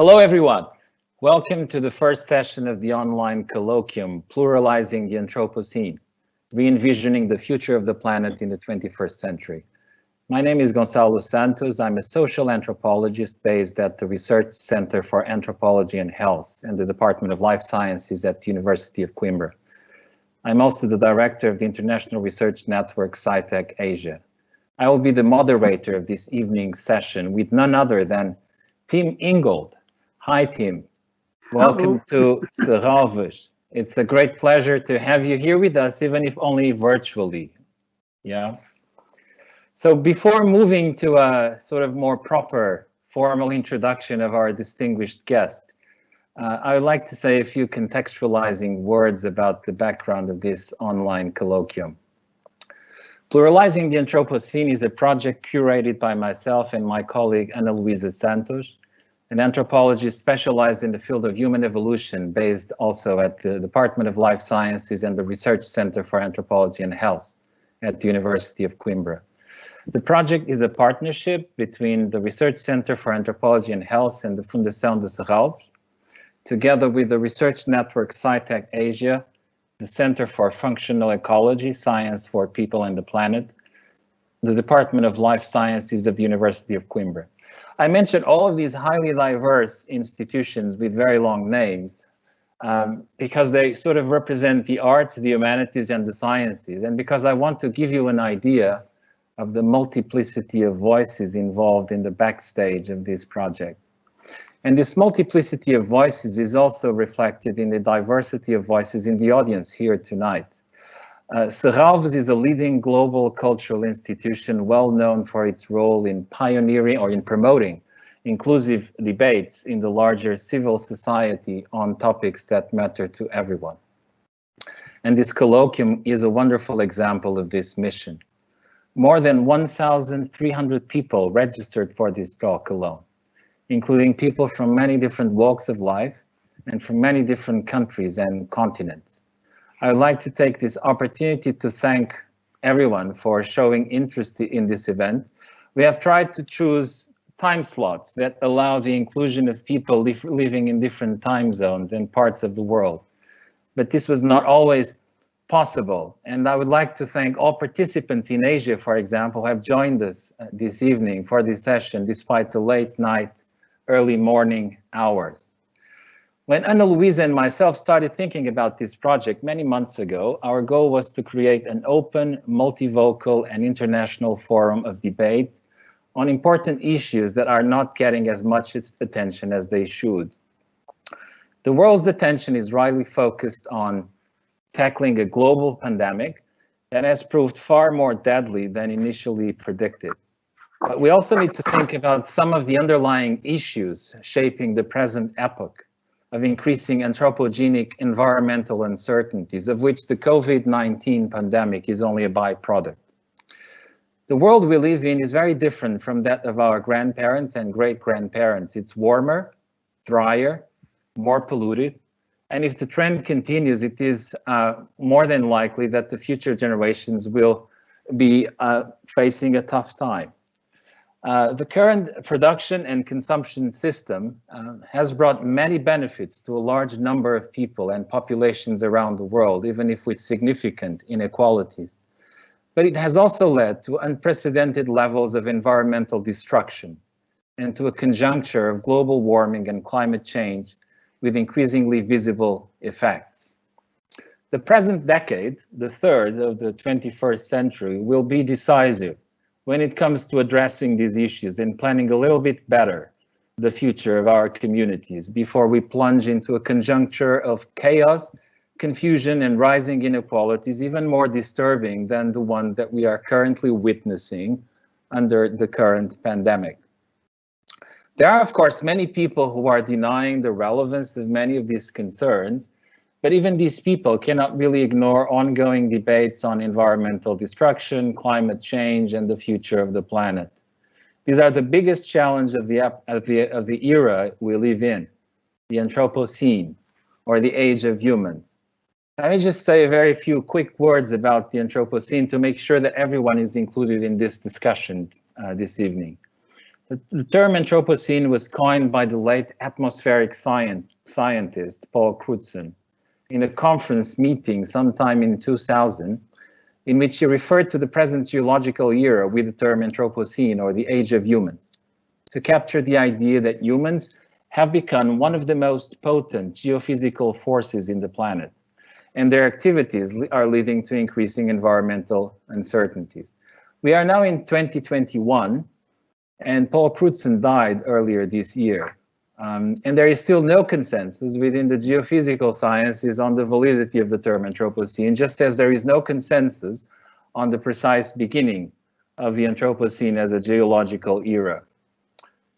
Hello, everyone. Welcome to the first session of the online colloquium, Pluralizing the Anthropocene, Re-envisioning the Future of the Planet in the 21st Century. My name is Gonçalo Santos. I'm a social anthropologist based at the Research Center for Anthropology and Health and the Department of Life Sciences at the University of Coimbra. I'm also the director of the International Research Network Sci-Tech Asia. I will be the moderator of this evening's session with none other than Tim Ingold. Hi, Tim. Welcome to Serralves. It's a great pleasure to have you here with us, even if only virtually. Yeah. So before moving to a sort of more proper formal introduction of our distinguished guest, I would like to say a few contextualizing words about the background of this online colloquium. Pluralizing the Anthropocene is a project curated by myself and my colleague Ana Luisa Santos, an anthropologist specialized in the field of human evolution, based also at the Department of Life Sciences and the Research Center for Anthropology and Health at the University of Coimbra. The project is a partnership between the Research Center for Anthropology and Health and the Fundação de Serralves, together with the Research Network Sci-Tech Asia, the Center for Functional Ecology, Science for People and the Planet, the Department of Life Sciences of the University of Coimbra. I mentioned all of these highly diverse institutions with very long names because they sort of represent the arts, the humanities, and the sciences, and because I want to give you an idea of the multiplicity of voices involved in the backstage of this project. And this multiplicity of voices is also reflected in the diversity of voices in the audience here tonight. Serralves is a leading global cultural institution well known for its role in pioneering or in promoting inclusive debates in the larger civil society on topics that matter to everyone. And this colloquium is a wonderful example of this mission. More than 1,300 people registered for this talk alone, including people from many different walks of life and from many different countries and continents. I would like to take this opportunity to thank everyone for showing interest in this event. We have tried to choose time slots that allow the inclusion of people living in different time zones and parts of the world. But this was not always possible. And I would like to thank all participants in Asia, for example, who have joined us this evening for this session, despite the late night, early morning hours. When Ana Luisa and myself started thinking about this project many months ago, our goal was to create an open, multivocal, and international forum of debate on important issues that are not getting as much attention as they should. The world's attention is rightly focused on tackling a global pandemic that has proved far more deadly than initially predicted. But we also need to think about some of the underlying issues shaping the present epoch of increasing anthropogenic environmental uncertainties, of which the COVID-19 pandemic is only a byproduct. The world we live in is very different from that of our grandparents and great-grandparents. It's warmer, drier, more polluted, and if the trend continues, it is more than likely that the future generations will be facing a tough time. The current production and consumption system has brought many benefits to a large number of people and populations around the world, even if with significant inequalities. But it has also led to unprecedented levels of environmental destruction and to a conjuncture of global warming and climate change with increasingly visible effects. The present decade, the third of the 21st century, will be decisive when it comes to addressing these issues and planning a little bit better the future of our communities before we plunge into a conjuncture of chaos, confusion, and rising inequalities, even more disturbing than the one that we are currently witnessing under the current pandemic. There are, of course, many people who are denying the relevance of many of these concerns, but even these people cannot really ignore ongoing debates on environmental destruction, climate change, and the future of the planet. These are the biggest challenge of the era we live in, the Anthropocene, or the age of humans. Let me just say a very few quick words about the Anthropocene to make sure that everyone is included in this discussion this evening. The term Anthropocene was coined by the late atmospheric scientist Paul Crutzen in a conference meeting sometime in 2000, in which he referred to the present geological era with the term Anthropocene, or the age of humans, to capture the idea that humans have become one of the most potent geophysical forces in the planet, and their activities are leading to increasing environmental uncertainties. We are now in 2021, and Paul Crutzen died earlier this year. And there is still no consensus within the geophysical sciences on the validity of the term Anthropocene, just as there is no consensus on the precise beginning of the Anthropocene as a geological era.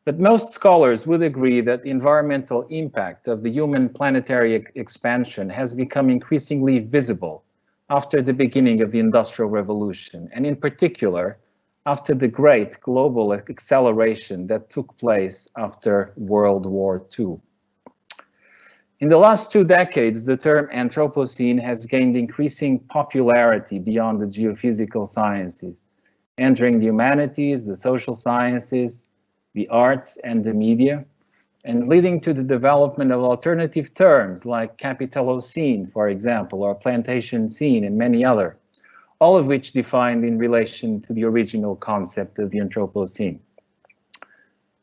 But most scholars would agree that the environmental impact of the human planetary expansion has become increasingly visible after the beginning of the Industrial Revolution, and in particular, after the great global acceleration that took place after World War II. In the last 2 decades, the term Anthropocene has gained increasing popularity beyond the geophysical sciences, entering the humanities, the social sciences, the arts, and the media, and leading to the development of alternative terms like Capitalocene, for example, or Plantation Scene, and many others, all of which defined in relation to the original concept of the Anthropocene.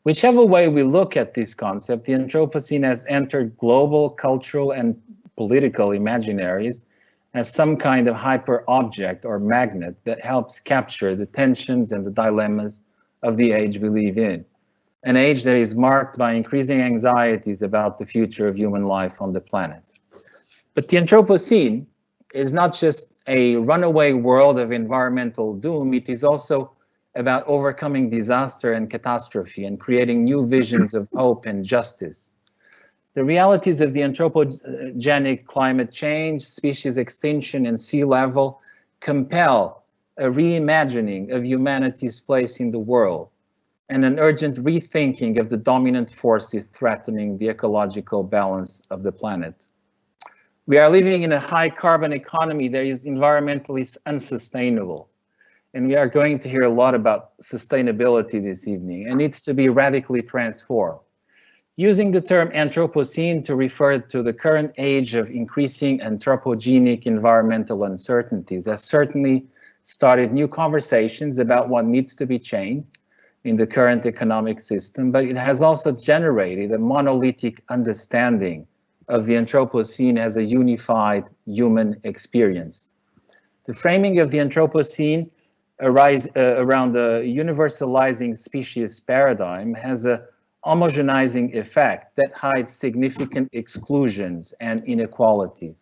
Whichever way we look at this concept, the Anthropocene has entered global cultural and political imaginaries as some kind of hyper-object or magnet that helps capture the tensions and the dilemmas of the age we live in, an age that is marked by increasing anxieties about the future of human life on the planet. But the Anthropocene is not just a runaway world of environmental doom, it is also about overcoming disaster and catastrophe and creating new visions of hope and justice. The realities of the anthropogenic climate change, species extinction, and sea level compel a reimagining of humanity's place in the world and an urgent rethinking of the dominant forces threatening the ecological balance of the planet. We are living in a high carbon economy that is environmentally unsustainable. And we are going to hear a lot about sustainability this evening, and needs to be radically transformed. Using the term Anthropocene to refer to the current age of increasing anthropogenic environmental uncertainties has certainly started new conversations about what needs to be changed in the current economic system, but it has also generated a monolithic understanding of the Anthropocene as a unified human experience. The framing of the Anthropocene around the universalizing species paradigm has a homogenizing effect that hides significant exclusions and inequalities.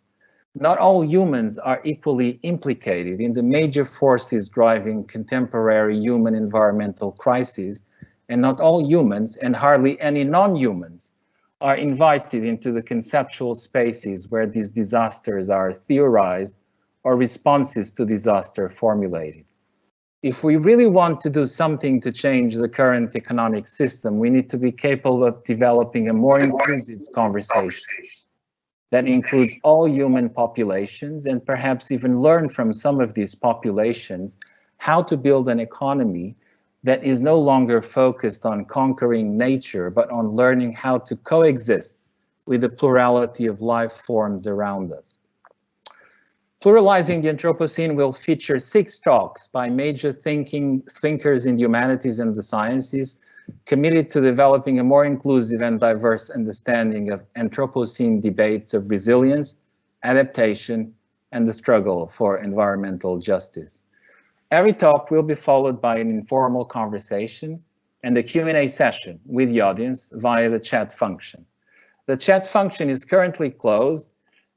Not all humans are equally implicated in the major forces driving contemporary human environmental crises, and not all humans, and hardly any non-humans, are invited into the conceptual spaces where these disasters are theorized or responses to disaster formulated. If we really want to do something to change the current economic system, we need to be capable of developing a more inclusive conversation that includes all human populations, and perhaps even learn from some of these populations how to build an economy that is no longer focused on conquering nature, but on learning how to coexist with the plurality of life forms around us. Pluralizing the Anthropocene will feature 6 talks by major thinkers in the humanities and the sciences, committed to developing a more inclusive and diverse understanding of Anthropocene debates of resilience, adaptation, and the struggle for environmental justice. Every talk will be followed by an informal conversation and a Q&A session with the audience via the chat function. The chat function is currently closed,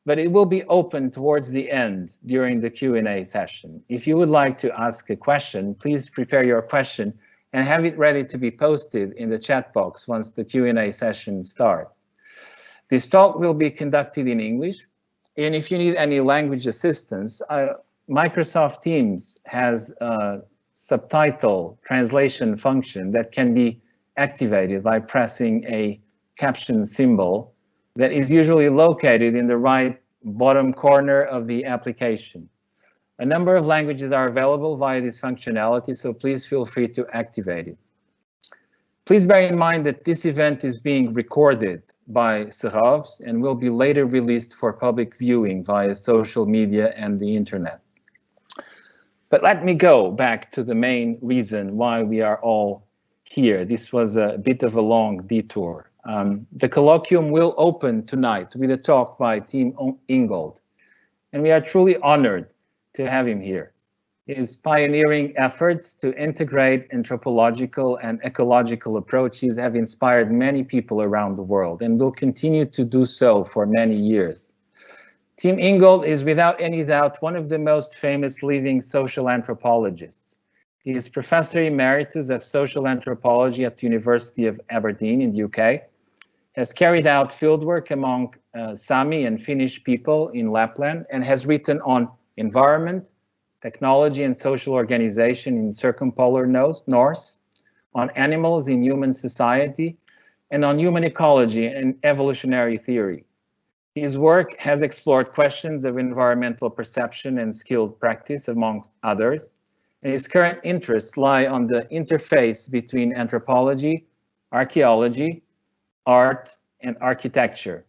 but it will be open towards the end during the Q&A session. If you would like to ask a question, please prepare your question and have it ready to be posted in the chat box once the Q&A session starts. This talk will be conducted in English, and if you need any language assistance, Microsoft Teams has a subtitle translation function that can be activated by pressing a caption symbol that is usually located in the right bottom corner of the application. A number of languages are available via this functionality, so please feel free to activate it. Please bear in mind that this event is being recorded by Seravs and will be later released for public viewing via social media and the internet. But let me go back to the main reason why we are all here. This was a bit of a long detour. The colloquium will open tonight with a talk by Team Ingold, and we are truly honored to have him here. His pioneering efforts to integrate anthropological and ecological approaches have inspired many people around the world and will continue to do so for many years. Team Ingold is without any doubt one of the most famous living social anthropologists. He is Professor Emeritus of Social Anthropology at the University of Aberdeen in the UK, has carried out fieldwork among Sami and Finnish people in Lapland, and has written on environment, technology and social organization in circumpolar north, on animals in human society, and on human ecology and evolutionary theory. His work has explored questions of environmental perception and skilled practice, amongst others, and his current interests lie on the interface between anthropology, archaeology, art, and architecture.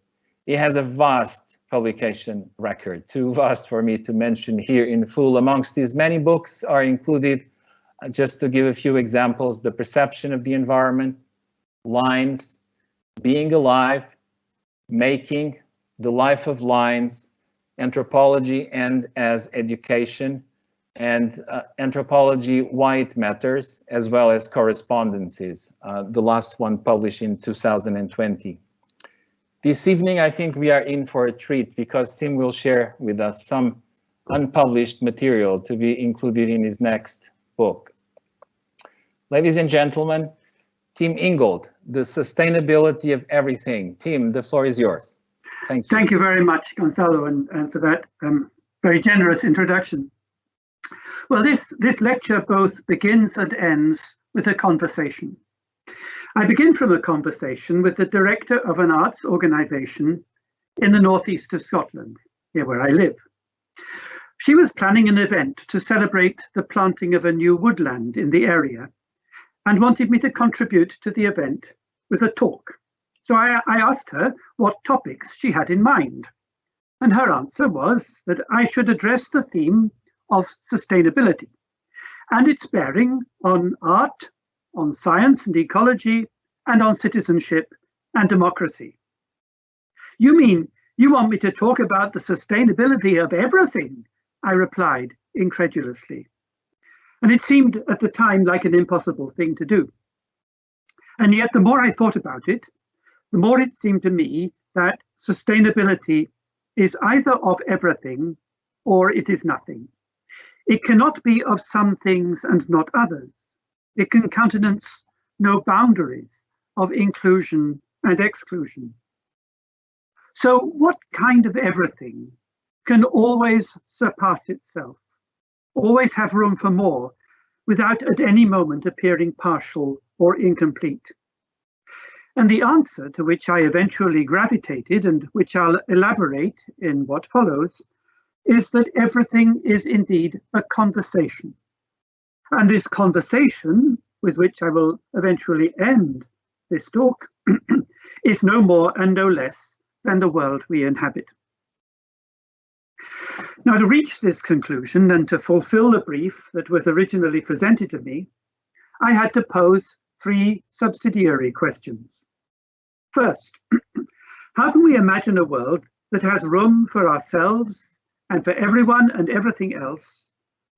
He has a vast publication record, too vast for me to mention here in full. Amongst his many books are included, just to give a few examples, The Perception of the Environment, Lines, Being Alive, Making, The Life of Lines, Anthropology and as Education, and Anthropology, Why It Matters, as well as Correspondences, the last one published in 2020. This evening, I think we are in for a treat because Tim will share with us some unpublished material to be included in his next book. Ladies and gentlemen, Tim Ingold, The Sustainability of Everything. Tim, the floor is yours. Thank you. Thank you very much, Gonçalo, and for that very generous introduction. Well, this lecture both begins and ends with a conversation. I begin from a conversation with the director of an arts organisation in the northeast of Scotland, here where I live. She was planning an event to celebrate the planting of a new woodland in the area and wanted me to contribute to the event with a talk. So I asked her what topics she had in mind, and her answer was that I should address the theme of sustainability and its bearing on art, on science and ecology, and on citizenship and democracy. You mean you want me to talk about the sustainability of everything? I replied incredulously. And it seemed at the time like an impossible thing to do. And yet the more I thought about it, the more it seemed to me that sustainability is either of everything or it is nothing. It cannot be of some things and not others. It can countenance no boundaries of inclusion and exclusion. So what kind of everything can always surpass itself, always have room for more, without at any moment appearing partial or incomplete? And the answer to which I eventually gravitated, and which I'll elaborate in what follows, is that everything is indeed a conversation. And this conversation, with which I will eventually end this talk, is no more and no less than the world we inhabit. Now, to reach this conclusion and to fulfill the brief that was originally presented to me, I had to pose three subsidiary questions. First, how can we imagine a world that has room for ourselves and for everyone and everything else,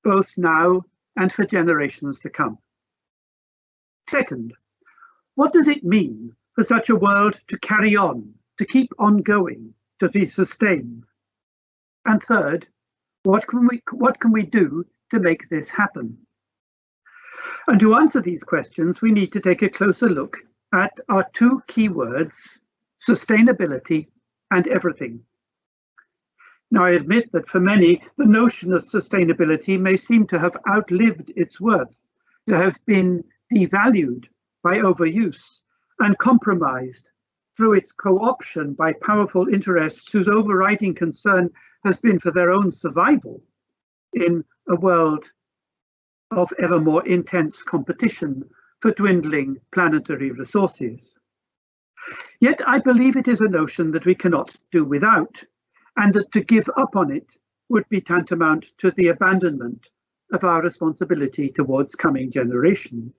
both now and for generations to come? Second, what does it mean for such a world to carry on, to keep on going, to be sustained? And third, what can we do to make this happen? And to answer these questions, we need to take a closer look at our two key words, sustainability and everything. Now, I admit that for many, the notion of sustainability may seem to have outlived its worth, to have been devalued by overuse and compromised through its co-option by powerful interests whose overriding concern has been for their own survival in a world of ever more intense competition for dwindling planetary resources. Yet I believe it is a notion that we cannot do without, and that to give up on it would be tantamount to the abandonment of our responsibility towards coming generations.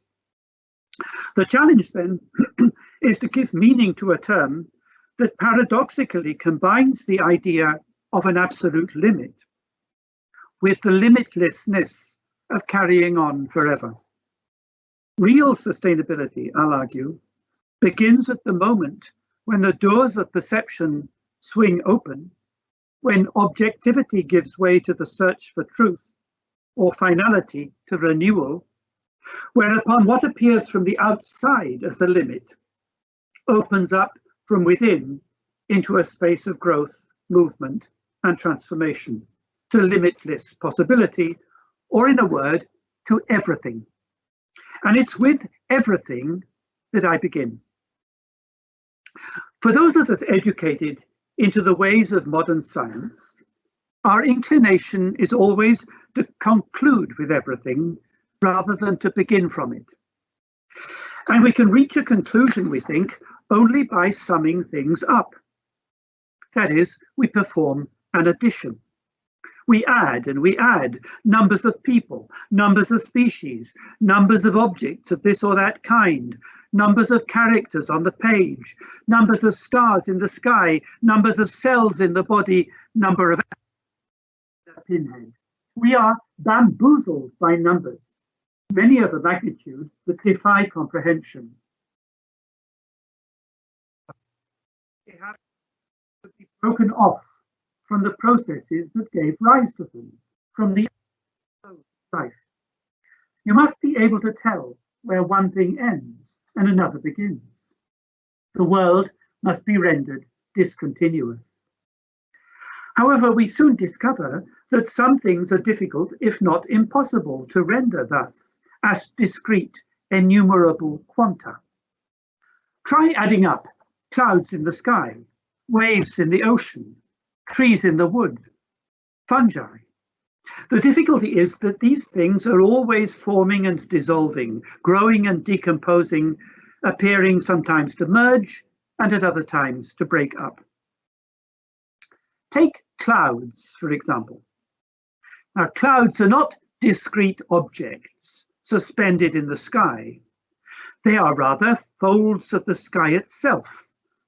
The challenge then is to give meaning to a term that paradoxically combines the idea of an absolute limit with the limitlessness of carrying on forever. Real sustainability, I'll argue, begins at the moment when the doors of perception swing open, when objectivity gives way to the search for truth, or finality to renewal, whereupon what appears from the outside as a limit opens up from within into a space of growth, movement, and transformation, to limitless possibility, or in a word, to everything. And it's with everything that I begin. For those of us educated into the ways of modern science, our inclination is always to conclude with everything rather than to begin from it. And we can reach a conclusion, we think, only by summing things up. That is, we perform an addition. We add and we add numbers of people, numbers of species, numbers of objects of this or that kind, numbers of characters on the page, numbers of stars in the sky, numbers of cells in the body, number of pinhead. We are bamboozled by numbers, many of a magnitude that defy comprehension. They have to be broken off from the processes that gave rise to them, from the life. You must be able to tell where one thing ends and another begins. The world must be rendered discontinuous. However, we soon discover that some things are difficult, if not impossible, to render thus as discrete, enumerable quanta. Try adding up clouds in the sky, waves in the ocean, trees in the wood, fungi. The difficulty is that these things are always forming and dissolving, growing and decomposing, appearing sometimes to merge and at other times to break up. Take clouds, for example. Now, clouds are not discrete objects suspended in the sky. They are rather folds of the sky itself,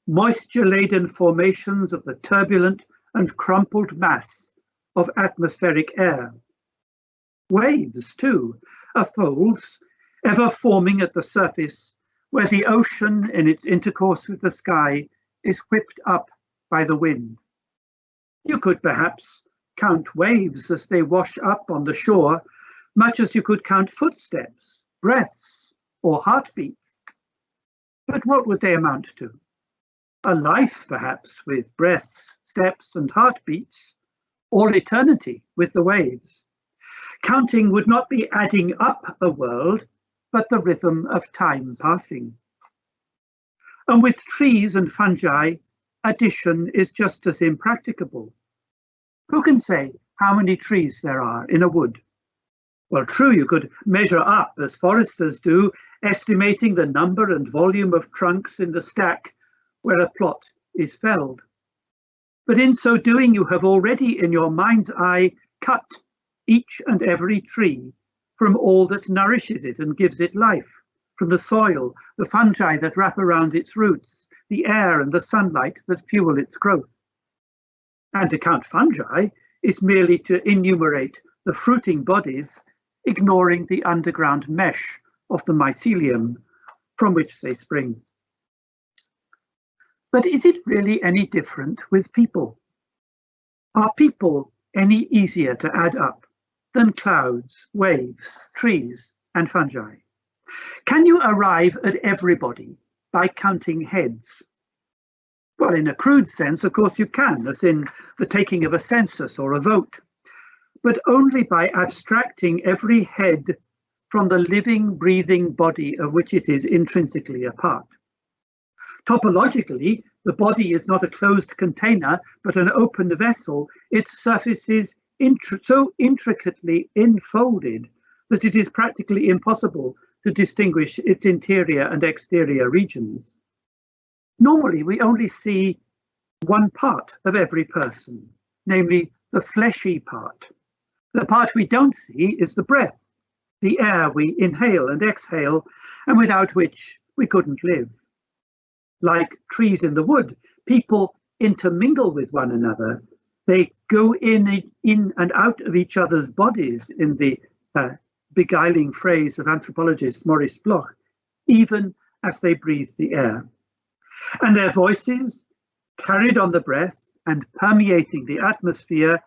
moisture-laden formations of the turbulent and crumpled mass of atmospheric air. Waves, too, are folds ever forming at the surface where the ocean in its intercourse with the sky is whipped up by the wind. You could perhaps count waves as they wash up on the shore, much as you could count footsteps, breaths, or heartbeats. But what would they amount to? A life, perhaps, with breaths, steps, and heartbeats, or eternity with the waves. Counting would not be adding up a world, but the rhythm of time passing. And with trees and fungi, addition is just as impracticable. Who can say how many trees there are in a wood? Well, true, you could measure up, as foresters do, estimating the number and volume of trunks in the stack where a plot is felled. But in so doing, you have already in your mind's eye cut each and every tree from all that nourishes it and gives it life, from the soil, the fungi that wrap around its roots, the air and the sunlight that fuel its growth. And to count fungi is merely to enumerate the fruiting bodies, ignoring the underground mesh of the mycelium from which they spring. But is it really any different with people? Are people any easier to add up than clouds, waves, trees, and fungi? Can you arrive at everybody by counting heads? Well, in a crude sense, of course you can, as in the taking of a census or a vote, but only by abstracting every head from the living, breathing body of which it is intrinsically a part. Topologically, the body is not a closed container, but an open vessel. Its surface is so intricately enfolded that it is practically impossible to distinguish its interior and exterior regions. Normally, we only see one part of every person, namely the fleshy part. The part we don't see is the breath, the air we inhale and exhale, and without which we couldn't live. Like trees in the wood, people intermingle with one another. They go in and out of each other's bodies, in the beguiling phrase of anthropologist Maurice Bloch, even as they breathe the air. And their voices, carried on the breath and permeating the atmosphere,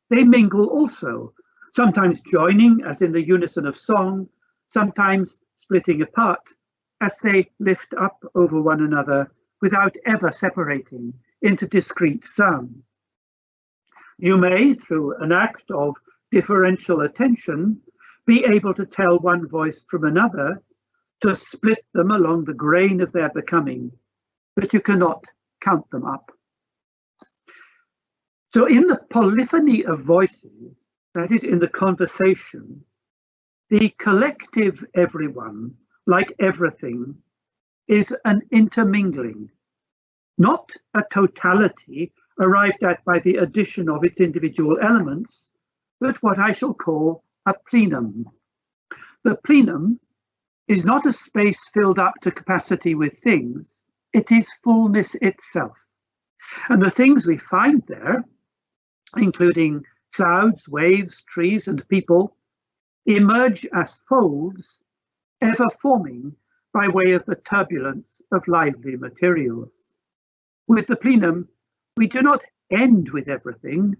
they mingle also, sometimes joining as in the unison of song, sometimes splitting apart as they lift up over one another without ever separating into discrete sound. You may, through an act of differential attention, be able to tell one voice from another, to split them along the grain of their becoming, but you cannot count them up. So in the polyphony of voices, that is, in the conversation, the collective everyone, like everything, is an intermingling, not a totality arrived at by the addition of its individual elements, but what I shall call a plenum. The plenum is not a space filled up to capacity with things, it is fullness itself. And the things we find there, including clouds, waves, trees, and people, emerge as folds, ever forming by way of the turbulence of lively materials. With the plenum, we do not end with everything,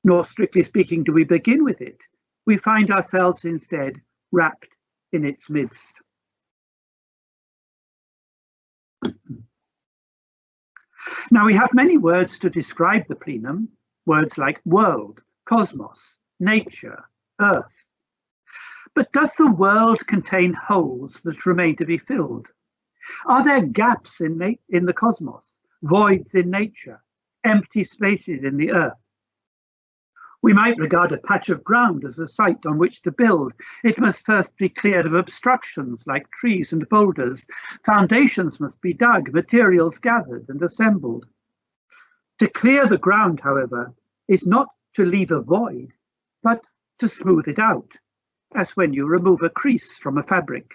nor strictly speaking do we begin with it. We find ourselves instead wrapped in its midst. Now we have many words to describe the plenum, words like world, cosmos, nature, earth. But does the world contain holes that remain to be filled? Are there gaps in the cosmos, voids in nature, empty spaces in the earth? We might regard a patch of ground as a site on which to build. It must first be cleared of obstructions like trees and boulders. Foundations must be dug, materials gathered and assembled. To clear the ground, however, is not to leave a void, but to smooth it out, as when you remove a crease from a fabric.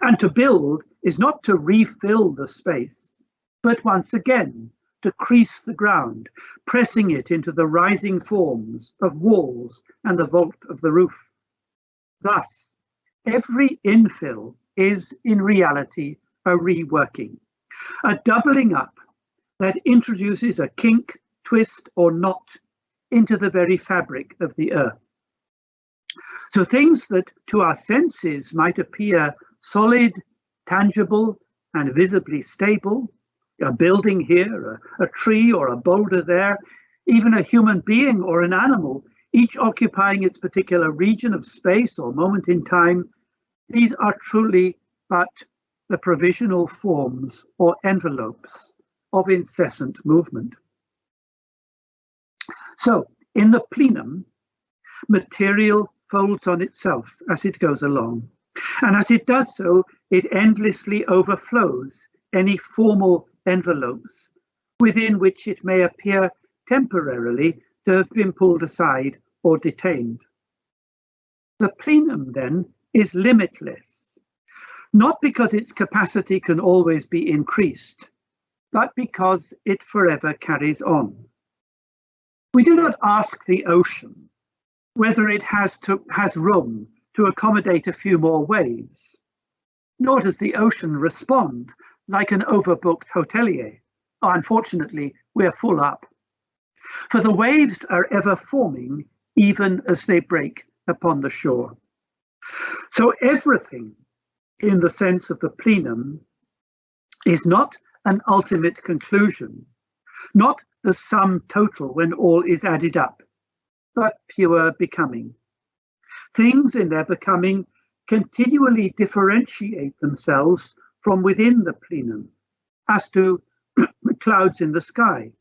And to build is not to refill the space, but once again to crease the ground, pressing it into the rising forms of walls and the vault of the roof. Thus, every infill is in reality a reworking, a doubling up that introduces a kink, twist, or knot into the very fabric of the earth. So things that to our senses might appear solid, tangible, and visibly stable, a building here, a tree or a boulder there, even a human being or an animal, each occupying its particular region of space or moment in time, these are truly but the provisional forms or envelopes of incessant movement. So, in the plenum, material folds on itself as it goes along, and as it does so, it endlessly overflows any formal envelopes within which it may appear temporarily to have been pulled aside or detained. The plenum, then, is limitless, not because its capacity can always be increased, but because it forever carries on. We do not ask the ocean whether it has room to accommodate a few more waves, nor does the ocean respond like an overbooked hotelier. Unfortunately, we're full up. For the waves are ever forming even as they break upon the shore. So everything in the sense of the plenum is not an ultimate conclusion, not the sum total when all is added up, but pure becoming. Things in their becoming continually differentiate themselves from within the plenum, as do clouds in the sky,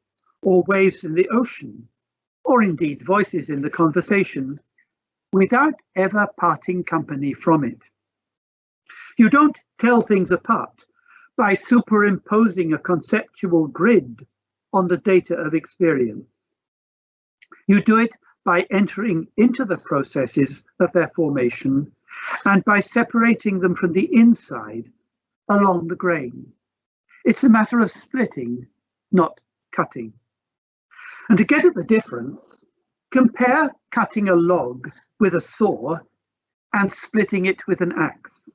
or waves in the ocean, or indeed voices in the conversation, without ever parting company from it. You don't tell things apart by superimposing a conceptual grid on the data of experience. You do it by entering into the processes of their formation and by separating them from the inside along the grain. It's a matter of splitting, not cutting. And to get at the difference, compare cutting a log with a saw and splitting it with an axe.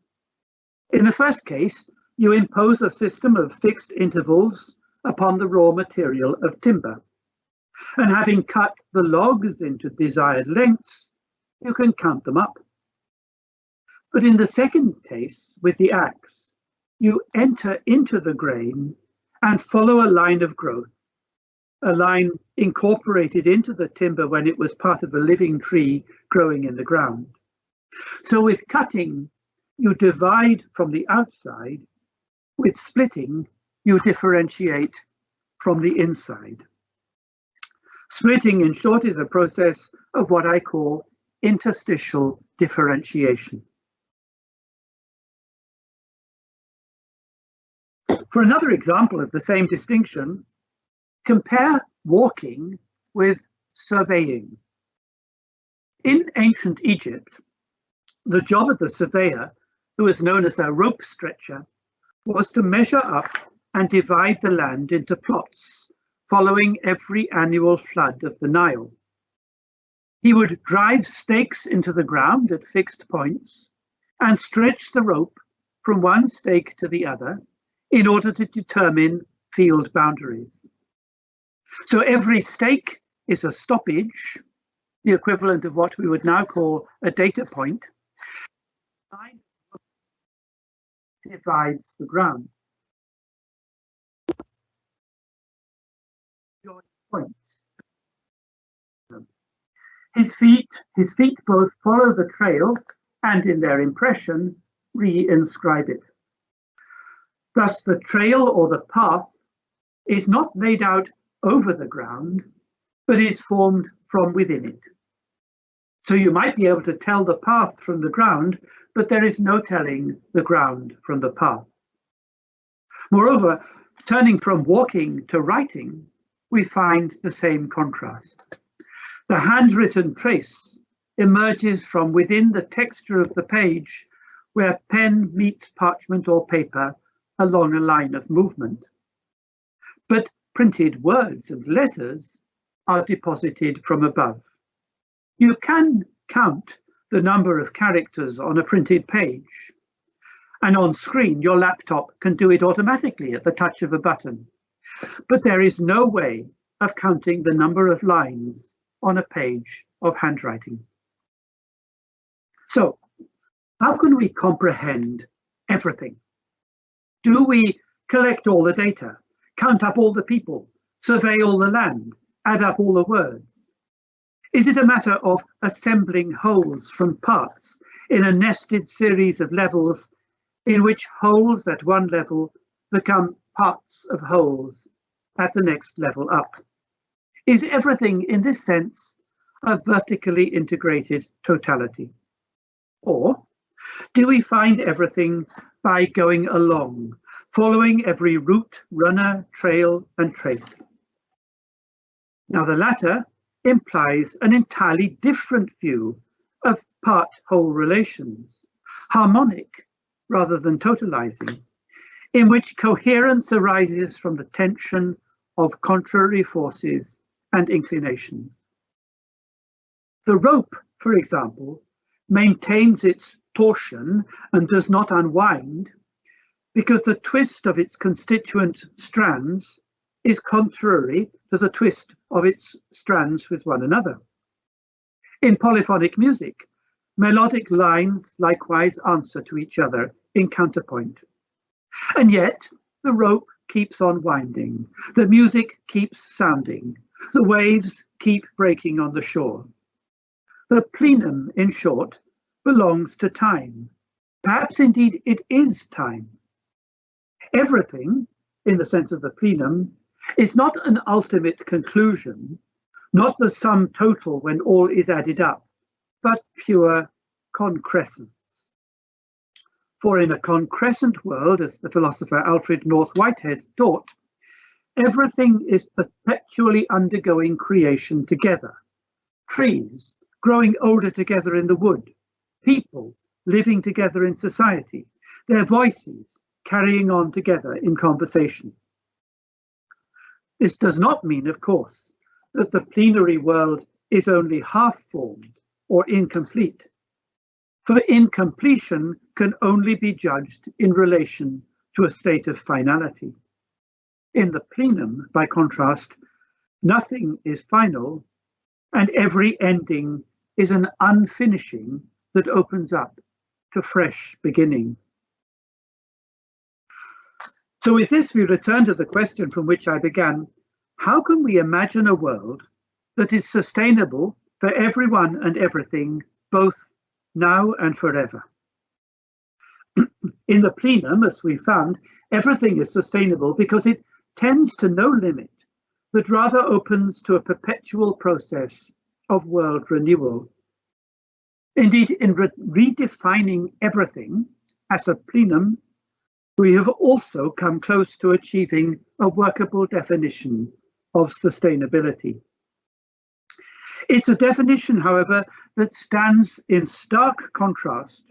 In the first case, you impose a system of fixed intervals upon the raw material of timber. And having cut the logs into desired lengths, you can count them up. But in the second case, with the axe, you enter into the grain and follow a line of growth, a line incorporated into the timber when it was part of a living tree growing in the ground. So with cutting, you divide from the outside. With splitting, you differentiate from the inside. Splitting, in short, is a process of what I call interstitial differentiation. For another example of the same distinction, compare walking with surveying. In ancient Egypt, the job of the surveyor, who was known as a rope stretcher, was to measure up and divide the land into plots, following every annual flood of the Nile. He would drive stakes into the ground at fixed points and stretch the rope from one stake to the other in order to determine field boundaries. So every stake is a stoppage, the equivalent of what we would now call a data point, divides the ground. His feet both follow the trail and in their impression re-inscribe it. Thus the trail or the path is not laid out over the ground, but is formed from within it. So you might be able to tell the path from the ground, but there is no telling the ground from the path. Moreover, turning from walking to writing, we find the same contrast. The handwritten trace emerges from within the texture of the page, where pen meets parchment or paper along a line of movement. But printed words and letters are deposited from above. You can count the number of characters on a printed page, and on screen your laptop can do it automatically at the touch of a button. But there is no way of counting the number of lines on a page of handwriting. So, how can we comprehend everything? Do we collect all the data, count up all the people, survey all the land, add up all the words? Is it a matter of assembling wholes from parts in a nested series of levels in which wholes at one level become parts of wholes at the next level up? Is everything in this sense a vertically integrated totality? Or do we find everything by going along, following every route, runner, trail, and trace? Now the latter implies an entirely different view of part-whole relations, harmonic rather than totalizing, in which coherence arises from the tension of contrary forces and inclinations. The rope, for example, maintains its torsion and does not unwind because the twist of its constituent strands is contrary to the twist of its strands with one another. In polyphonic music, melodic lines likewise answer to each other in counterpoint. And yet, the rope keeps on winding, the music keeps sounding, the waves keep breaking on the shore. The plenum, in short, belongs to time. Perhaps indeed it is time. Everything, in the sense of the plenum, is not an ultimate conclusion, not the sum total when all is added up, but pure concrescence. For in a concrescent world, as the philosopher Alfred North Whitehead taught, everything is perpetually undergoing creation together. Trees growing older together in the wood, people living together in society, their voices carrying on together in conversation. This does not mean, of course, that the plenary world is only half-formed or incomplete, for incompletion can only be judged in relation to a state of finality. In the plenum, by contrast, nothing is final, and every ending is an unfinishing that opens up to fresh beginning. So with this, we return to the question from which I began. How can we imagine a world that is sustainable for everyone and everything, both now and forever? In the plenum, as we found, everything is sustainable because it tends to no limit, but rather opens to a perpetual process of world renewal. Indeed, in redefining everything as a plenum, we have also come close to achieving a workable definition of sustainability. It's a definition, however, that stands in stark contrast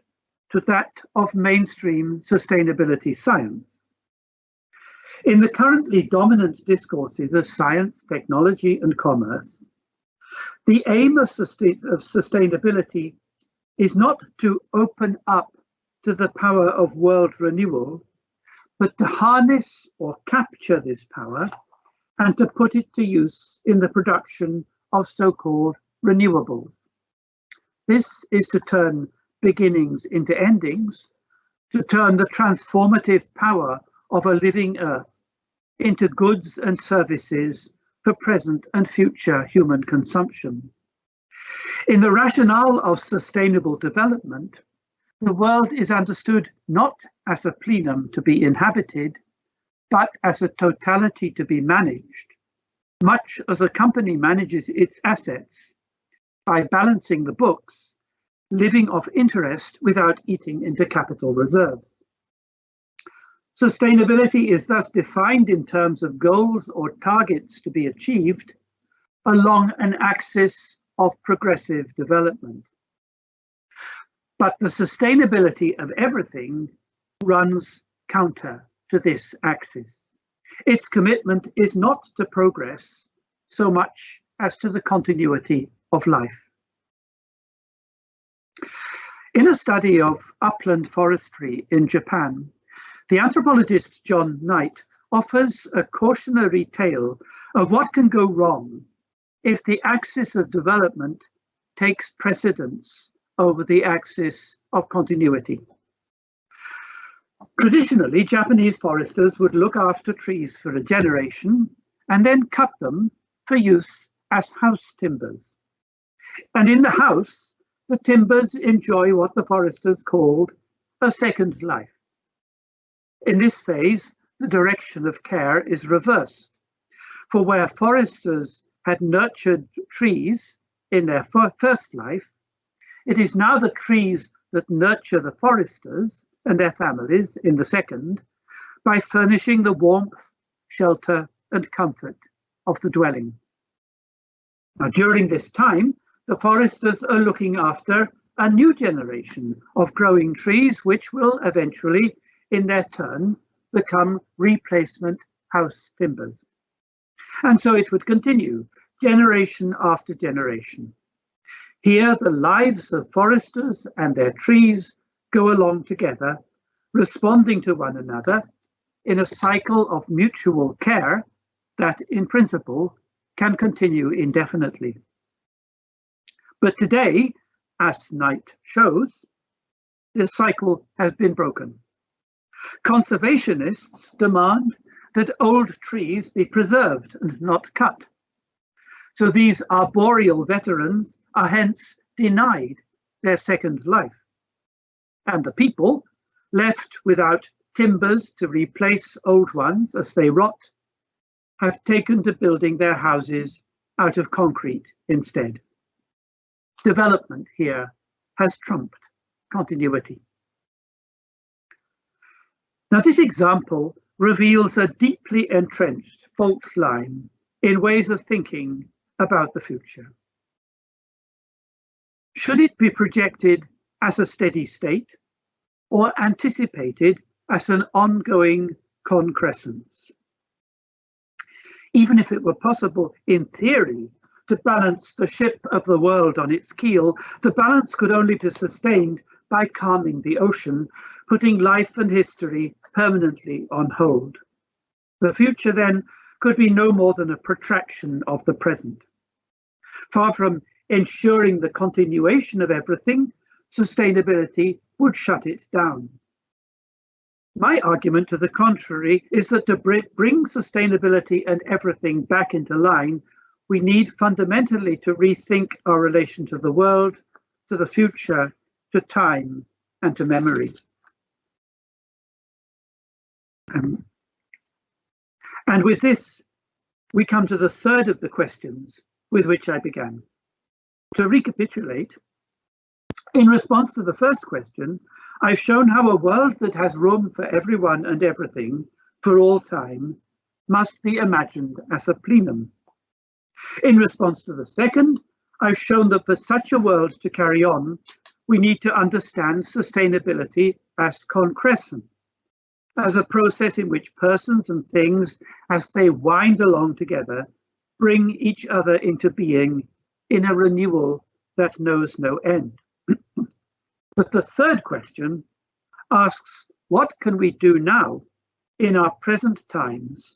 to that of mainstream sustainability science. In the currently dominant discourses of science, technology, and commerce, the aim of sustainability is not to open up to the power of world renewal, but to harness or capture this power and to put it to use in the production of so-called renewables. This is to turn beginnings into endings, to turn the transformative power of a living earth into goods and services for present and future human consumption. In the rationale of sustainable development, the world is understood not as a plenum to be inhabited, but as a totality to be managed, much as a company manages its assets by balancing the books, living off interest without eating into capital reserves. Sustainability is thus defined in terms of goals or targets to be achieved along an axis of progressive development. But the sustainability of everything runs counter to this axis. Its commitment is not to progress so much as to the continuity of life. In a study of upland forestry in Japan, the anthropologist John Knight offers a cautionary tale of what can go wrong if the axis of development takes precedence over the axis of continuity. Traditionally, Japanese foresters would look after trees for a generation and then cut them for use as house timbers. And in the house, the timbers enjoy what the foresters called a second life. In this phase, the direction of care is reversed. For where foresters had nurtured trees in their first life, it is now the trees that nurture the foresters and their families in the second by furnishing the warmth, shelter, and comfort of the dwelling. Now, during this time, the foresters are looking after a new generation of growing trees, which will eventually, in their turn, become replacement house timbers. And so it would continue, generation after generation. Here, the lives of foresters and their trees go along together, responding to one another in a cycle of mutual care that, in principle, can continue indefinitely. But today, as Knight shows, the cycle has been broken. Conservationists demand that old trees be preserved and not cut. So these arboreal veterans are hence denied their second life. And the people, left without timbers to replace old ones as they rot, have taken to building their houses out of concrete instead. Development here has trumped continuity. Now, this example reveals a deeply entrenched fault line in ways of thinking about the future. Should it be projected as a steady state or anticipated as an ongoing concrescence? Even if it were possible, in theory, to balance the ship of the world on its keel, the balance could only be sustained by calming the ocean, putting life and history permanently on hold. The future, then, could be no more than a protraction of the present. Far from ensuring the continuation of everything, sustainability would shut it down. My argument to the contrary is that to bring sustainability and everything back into line, we need fundamentally to rethink our relation to the world, to the future, to time, and to memory. And with this, we come to the third of the questions with which I began. To recapitulate, in response to the first question, I've shown how a world that has room for everyone and everything for all time must be imagined as a plenum. In response to the second, I've shown that for such a world to carry on, we need to understand sustainability as concrescence, as a process in which persons and things, as they wind along together, bring each other into being in a renewal that knows no end. But the third question asks, what can we do now in our present times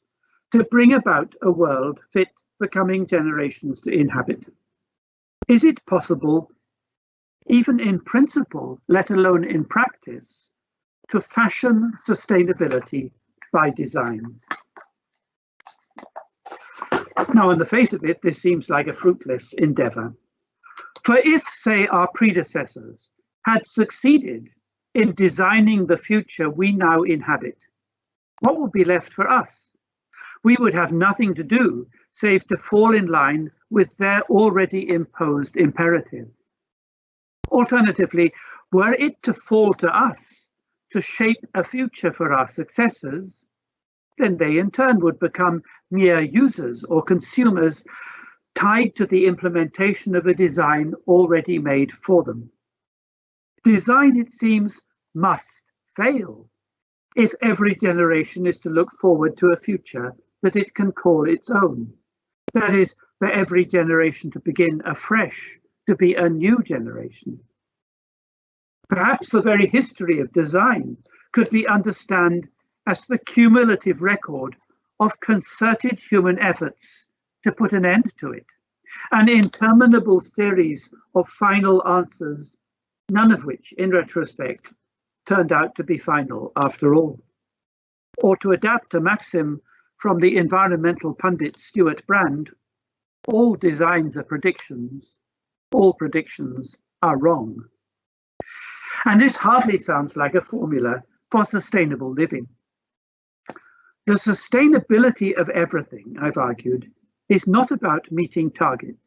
to bring about a world fit for coming generations to inhabit? Is it possible, even in principle, let alone in practice, to fashion sustainability by design? Now, on the face of it, this seems like a fruitless endeavor. For if, say, our predecessors had succeeded in designing the future we now inhabit, what would be left for us? We would have nothing to do save to fall in line with their already imposed imperatives. Alternatively, were it to fall to us to shape a future for our successors, then they in turn would become mere users or consumers tied to the implementation of a design already made for them. Design, it seems, must fail if every generation is to look forward to a future that it can call its own. That is, for every generation to begin afresh, to be a new generation. Perhaps the very history of design could be understood as the cumulative record of concerted human efforts to put an end to it, an interminable series of final answers, none of which, in retrospect, turned out to be final after all. Or to adapt a maxim from the environmental pundit Stuart Brand, all designs are predictions, all predictions are wrong. And this hardly sounds like a formula for sustainable living. The sustainability of everything, I've argued, is not about meeting targets.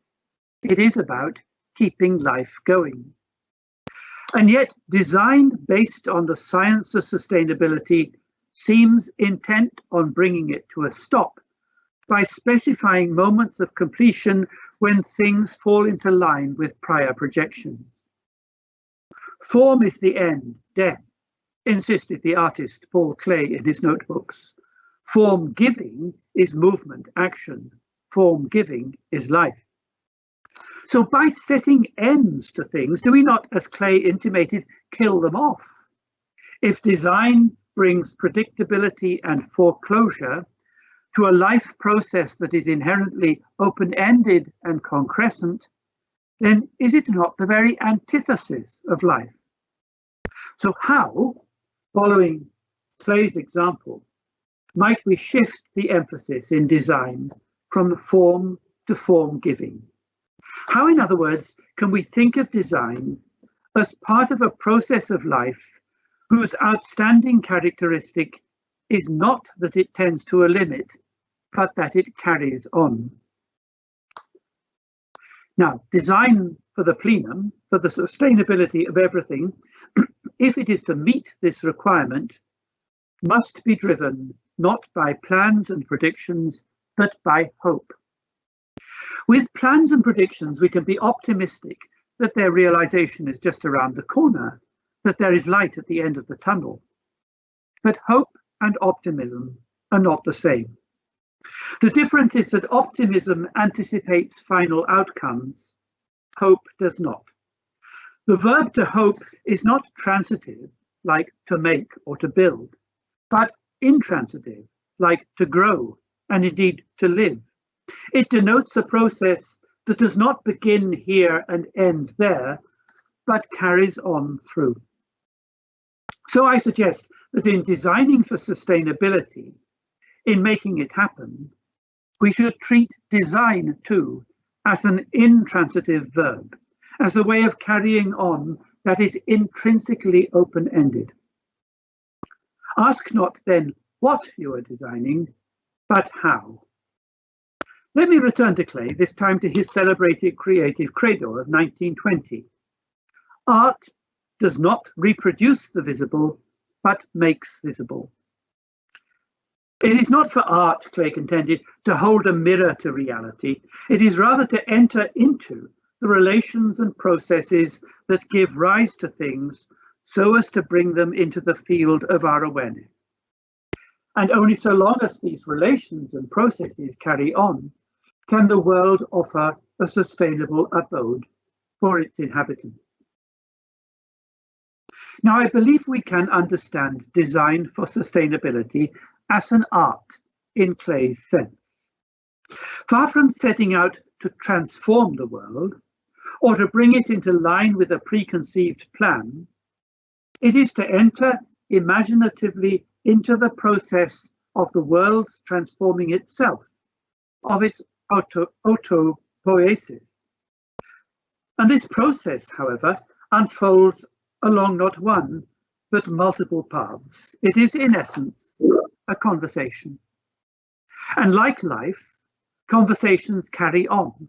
It is about keeping life going. And yet, design based on the science of sustainability seems intent on bringing it to a stop by specifying moments of completion when things fall into line with prior projections. Form is the end, death, insisted the artist Paul Klee in his notebooks. Form giving is movement, action. Form giving is life. So by setting ends to things, do we not, as Klee intimated, kill them off? If design brings predictability and foreclosure to a life process that is inherently open-ended and concrescent, then is it not the very antithesis of life? So how, following Klee's example, might we shift the emphasis in design from form to form giving? How, in other words, can we think of design as part of a process of life whose outstanding characteristic is not that it tends to a limit, but that it carries on? Now, design for the plenum, for the sustainability of everything, if it is to meet this requirement, must be driven not by plans and predictions, but by hope. With plans and predictions, we can be optimistic that their realization is just around the corner, that there is light at the end of the tunnel. But hope and optimism are not the same. The difference is that optimism anticipates final outcomes, hope does not. The verb to hope is not transitive, like to make or to build, but intransitive, like to grow and indeed to live. It denotes a process that does not begin here and end there, but carries on through. So I suggest that in designing for sustainability, in making it happen, we should treat design too as an intransitive verb, as a way of carrying on that is intrinsically open-ended. Ask not then what you are designing, but how. Let me return to Klee, this time to his celebrated creative credo of 1920. Art does not reproduce the visible, but makes visible. It is not for art, Klee contended, to hold a mirror to reality. It is rather to enter into the relations and processes that give rise to things so as to bring them into the field of our awareness. And only so long as these relations and processes carry on, can the world offer a sustainable abode for its inhabitants. Now, I believe we can understand design for sustainability as an art in Klee's sense. Far from setting out to transform the world or to bring it into line with a preconceived plan, it is to enter imaginatively into the process of the world's transforming itself, of its autopoiesis. And this process, however, unfolds along not one, but multiple paths. It is, in essence, a conversation. And like life, conversations carry on.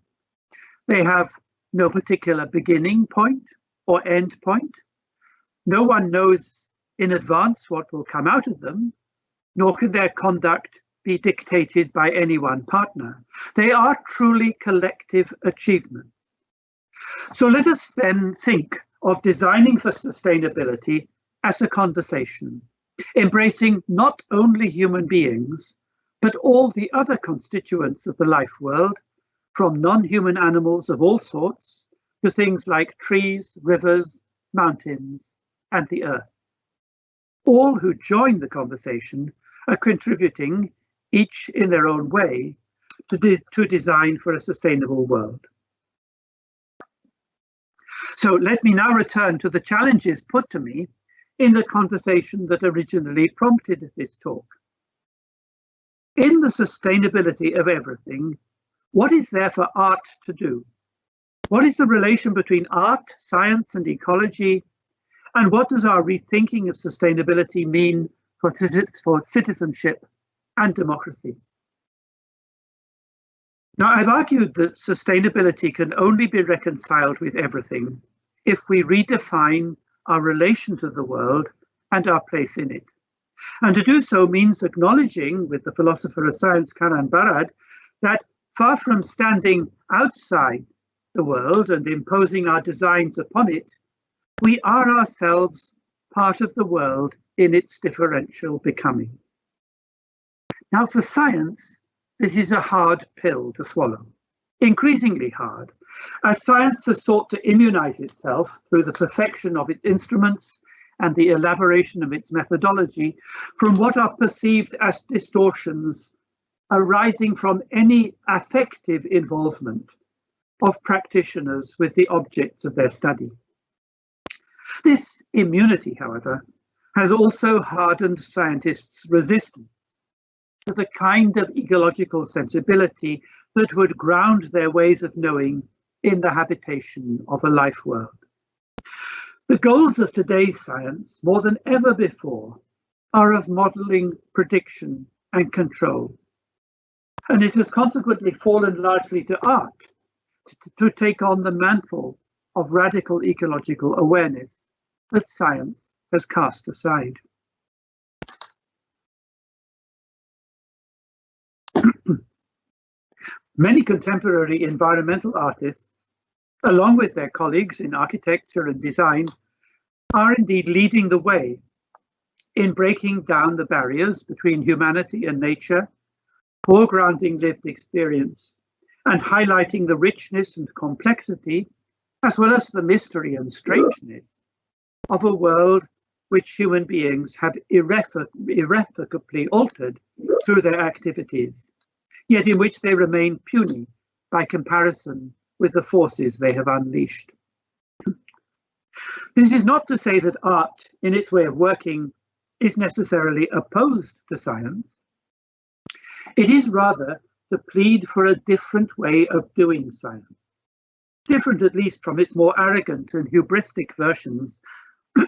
They have no particular beginning point or end point. No one knows in advance what will come out of them, nor can their conduct be dictated by any one partner. They are truly collective achievements. So let us then think of designing for sustainability as a conversation, embracing not only human beings, but all the other constituents of the life world, from non-human animals of all sorts to things like trees, rivers, mountains, and the earth. All who join the conversation are contributing, each in their own way, to design for a sustainable world. So let me now return to the challenges put to me in the conversation that originally prompted this talk. In the sustainability of everything, what is there for art to do? What is the relation between art, science, and ecology? And what does our rethinking of sustainability mean for citizenship and democracy? Now, I've argued that sustainability can only be reconciled with everything if we redefine our relation to the world and our place in it. And to do so means acknowledging, with the philosopher of science Karan Barad, that far from standing outside the world and imposing our designs upon it, we are ourselves part of the world in its differential becoming. Now, for science, this is a hard pill to swallow, increasingly hard, as science has sought to immunize itself through the perfection of its instruments and the elaboration of its methodology from what are perceived as distortions arising from any affective involvement of practitioners with the objects of their study. This immunity, however, has also hardened scientists' resistance to the kind of ecological sensibility that would ground their ways of knowing in the habitation of a life world. The goals of today's science, more than ever before, are of modeling, prediction, and control. And it has consequently fallen largely to art to take on the mantle of radical ecological awareness that science has cast aside. Many contemporary environmental artists, along with their colleagues in architecture and design, are indeed leading the way in breaking down the barriers between humanity and nature, foregrounding lived experience, and highlighting the richness and complexity, as well as the mystery and strangeness of a world which human beings have irrevocably altered through their activities, yet in which they remain puny by comparison with the forces they have unleashed. This is not to say that art, in its way of working, is necessarily opposed to science. It is rather to plead for a different way of doing science, different at least from its more arrogant and hubristic versions,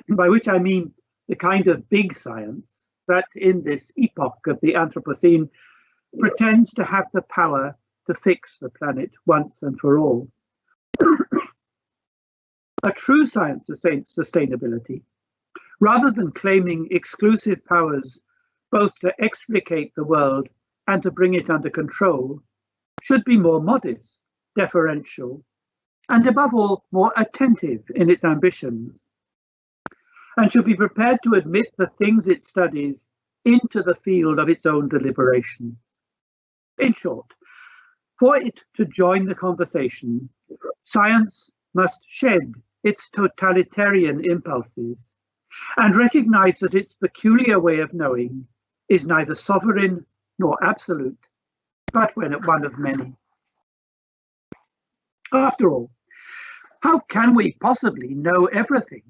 by which I mean the kind of big science that in this epoch of the Anthropocene pretends to have the power to fix the planet once and for all. A true science of sustainability, rather than claiming exclusive powers both to explicate the world and to bring it under control, should be more modest, deferential, and above all, more attentive in its ambitions, and should be prepared to admit the things it studies into the field of its own deliberation. In short, for it to join the conversation, science must shed its totalitarian impulses and recognize that its peculiar way of knowing is neither sovereign nor absolute, but one of many. After all, how can we possibly know everything?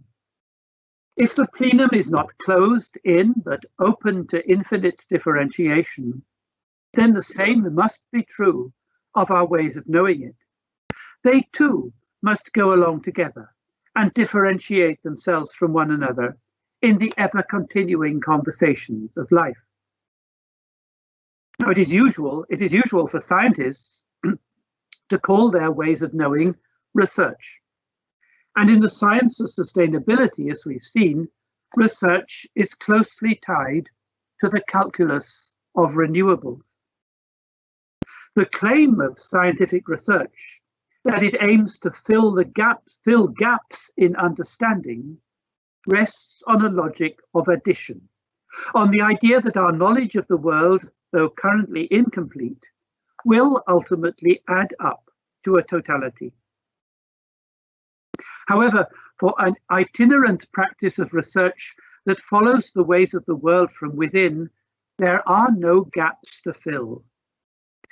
If the plenum is not closed in but open to infinite differentiation, then the same must be true of our ways of knowing it. They too must go along together and differentiate themselves from one another in the ever-continuing conversations of life. Now, it is usual for scientists to call their ways of knowing research. And in the science of sustainability, as we've seen, research is closely tied to the calculus of renewables. The claim of scientific research that it aims to fill gaps in understanding rests on a logic of addition, on the idea that our knowledge of the world, though currently incomplete, will ultimately add up to a totality. However, for an itinerant practice of research that follows the ways of the world from within, there are no gaps to fill.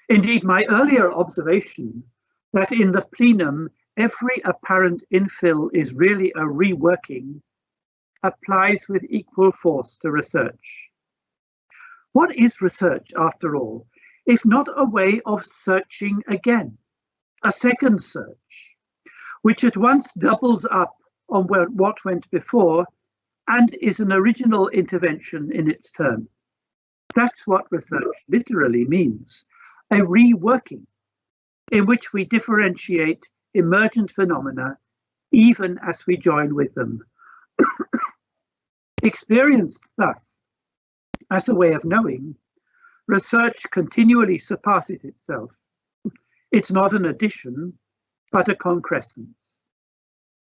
Indeed, my earlier observation that in the plenum every apparent infill is really a reworking applies with equal force to research. What is research, after all, if not a way of searching again, a second search, which at once doubles up on what went before and is an original intervention in its turn? That's what research literally means, a reworking in which we differentiate emergent phenomena even as we join with them. Experienced thus as a way of knowing, research continually surpasses itself. It's not an addition, but a concrescence.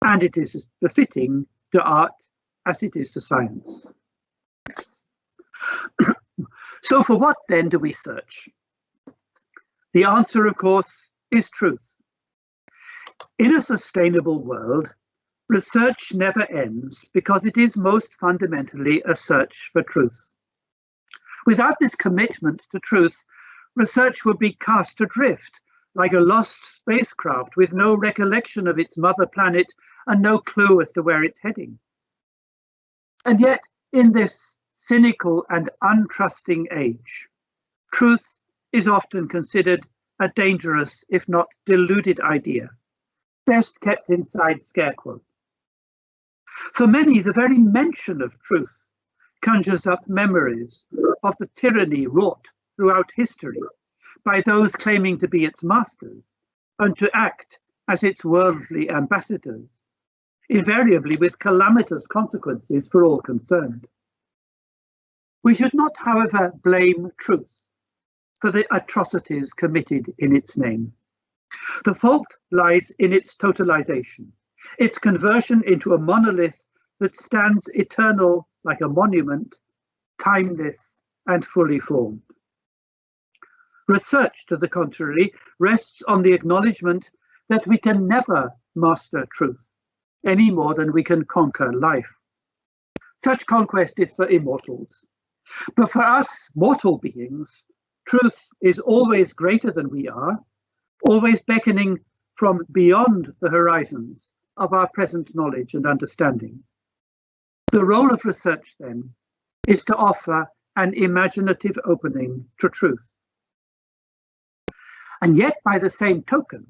And it is befitting to art as it is to science. So for what then do we search? The answer, of course, is truth. In a sustainable world, research never ends because it is most fundamentally a search for truth. Without this commitment to truth, research would be cast adrift like a lost spacecraft with no recollection of its mother planet and no clue as to where it's heading. And yet, in this cynical and untrusting age, truth is often considered a dangerous, if not deluded idea, best kept inside scare quotes. For many, the very mention of truth conjures up memories of the tyranny wrought throughout history by those claiming to be its masters and to act as its worldly ambassadors, invariably with calamitous consequences for all concerned. We should not, however, blame truth. for the atrocities committed in its name. The fault lies in its totalization, its conversion into a monolith that stands eternal like a monument, timeless and fully formed. Research, to the contrary, rests on the acknowledgement that we can never master truth, any more than we can conquer life. Such conquest is for immortals. But for us, mortal beings, truth is always greater than we are, always beckoning from beyond the horizons of our present knowledge and understanding. The role of research, then, is to offer an imaginative opening to truth. And yet, by the same token,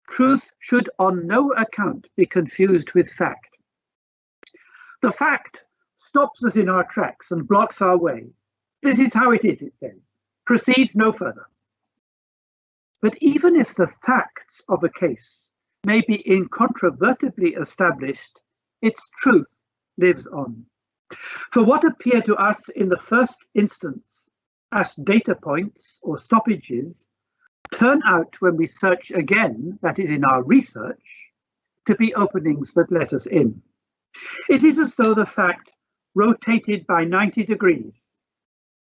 truth should on no account be confused with fact. The fact stops us in our tracks and blocks our way. This is how it is, it says. Proceed no further. But even if the facts of a case may be incontrovertibly established, its truth lives on. For what appear to us in the first instance as data points or stoppages turn out, when we search again, that is in our research, to be openings that let us in. It is as though the fact rotated by 90 degrees,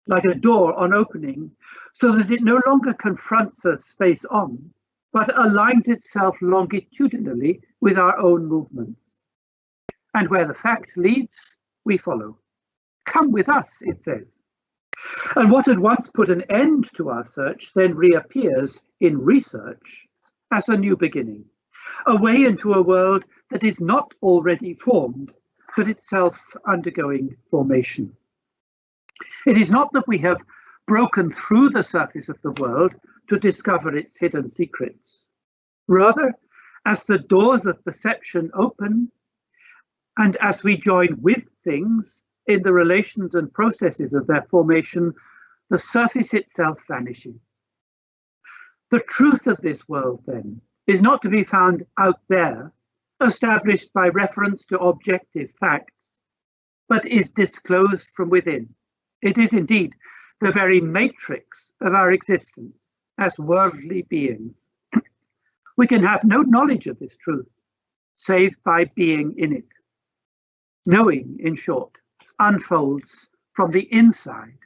like a door on opening, so that it no longer confronts us face on, but aligns itself longitudinally with our own movements. And where the fact leads, we follow. Come with us, it says. And what had once put an end to our search then reappears in research as a new beginning, a way into a world that is not already formed, but itself undergoing formation. It is not that we have broken through the surface of the world to discover its hidden secrets. Rather, as the doors of perception open, and as we join with things in the relations and processes of their formation, the surface itself vanishes. The truth of this world, then, is not to be found out there, established by reference to objective facts, but is disclosed from within. It is indeed the very matrix of our existence as worldly beings. We can have no knowledge of this truth, save by being in it. Knowing, in short, unfolds from the inside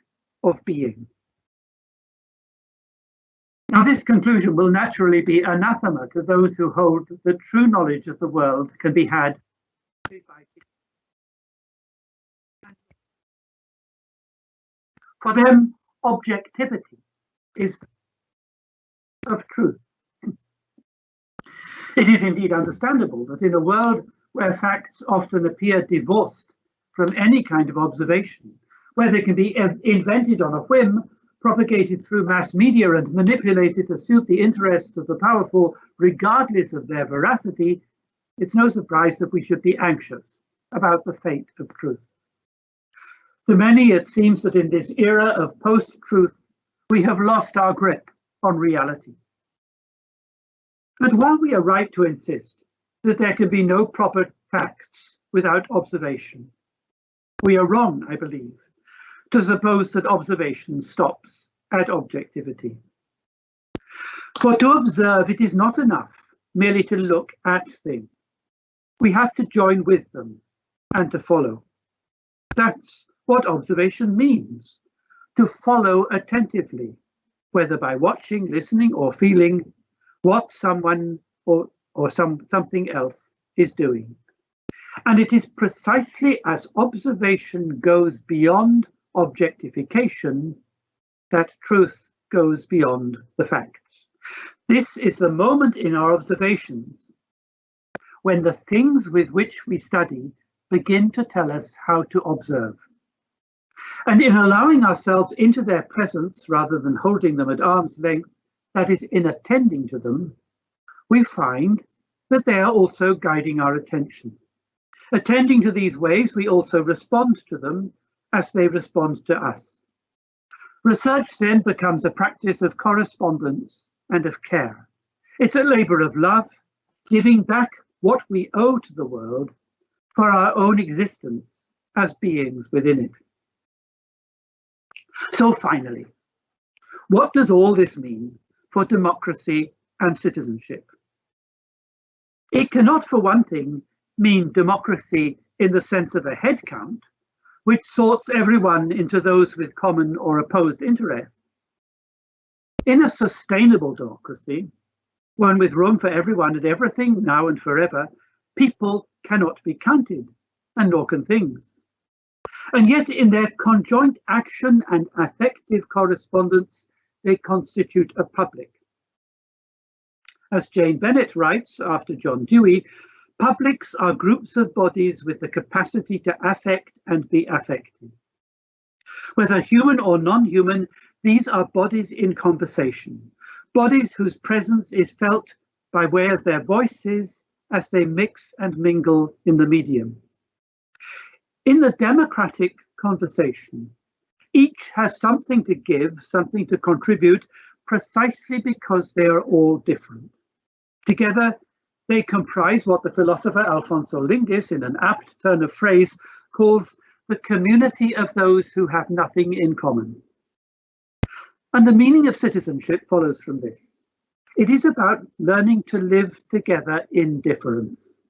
of being. Now, this conclusion will naturally be anathema to those who hold that true knowledge of the world can be had by. For them, objectivity is of truth. It is indeed understandable that in a world where facts often appear divorced from any kind of observation, where they can be invented on a whim, propagated through mass media and manipulated to suit the interests of the powerful, regardless of their veracity, it's no surprise that we should be anxious about the fate of truth. To many, it seems that in this era of post-truth, we have lost our grip on reality. But while we are right to insist that there can be no proper facts without observation, we are wrong, I believe, to suppose that observation stops at objectivity. For to observe, it is not enough merely to look at things. We have to join with them and to follow. That's what observation means, to follow attentively, whether by watching, listening, or feeling what someone or something else is doing. And it is precisely as observation goes beyond objectification that truth goes beyond the facts. This is the moment in our observations when the things with which we study begin to tell us how to observe. And in allowing ourselves into their presence rather than holding them at arm's length, that is, in attending to them, we find that they are also guiding our attention. Attending to these ways, we also respond to them as they respond to us. Research then becomes a practice of correspondence and of care. It's a labor of love, giving back what we owe to the world for our own existence as beings within it. So finally, What does all this mean for democracy and citizenship? It cannot, for one thing, mean democracy in the sense of a head count, which sorts everyone into those with common or opposed interests. In a sustainable democracy, one with room for everyone and everything now and forever, people cannot be counted, and nor can things. And yet in their conjoint action and affective correspondence, they constitute a public. As Jane Bennett writes after John Dewey, publics are groups of bodies with the capacity to affect and be affected. Whether human or non-human, these are bodies in conversation, bodies whose presence is felt by way of their voices as they mix and mingle in the medium. In the democratic conversation, each has something to give, something to contribute, precisely because they are all different. Together, they comprise what the philosopher Alfonso Lingis, in an apt turn of phrase, calls the community of those who have nothing in common. And the meaning of citizenship follows from this. It is about learning to live together in difference.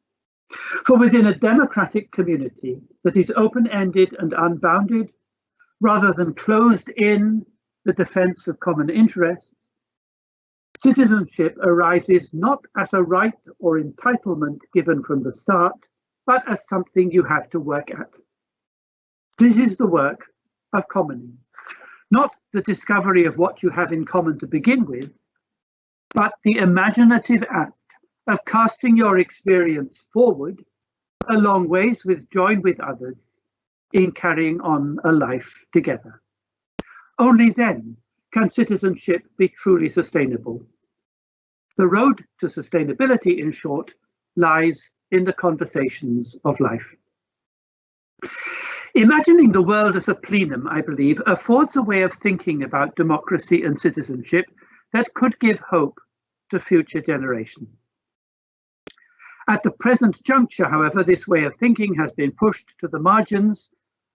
For within a democratic community that is open-ended and unbounded, rather than closed in the defense of common interests, citizenship arises not as a right or entitlement given from the start, but as something you have to work at. This is the work of commoning, not the discovery of what you have in common to begin with, but the imaginative act of casting your experience forward a long ways join with others in carrying on a life together. Only then can citizenship be truly sustainable. The road to sustainability, in short, lies in the conversations of life. Imagining the world as a plenum, I believe, affords a way of thinking about democracy and citizenship that could give hope to future generations. At the present juncture, however, this way of thinking has been pushed to the margins,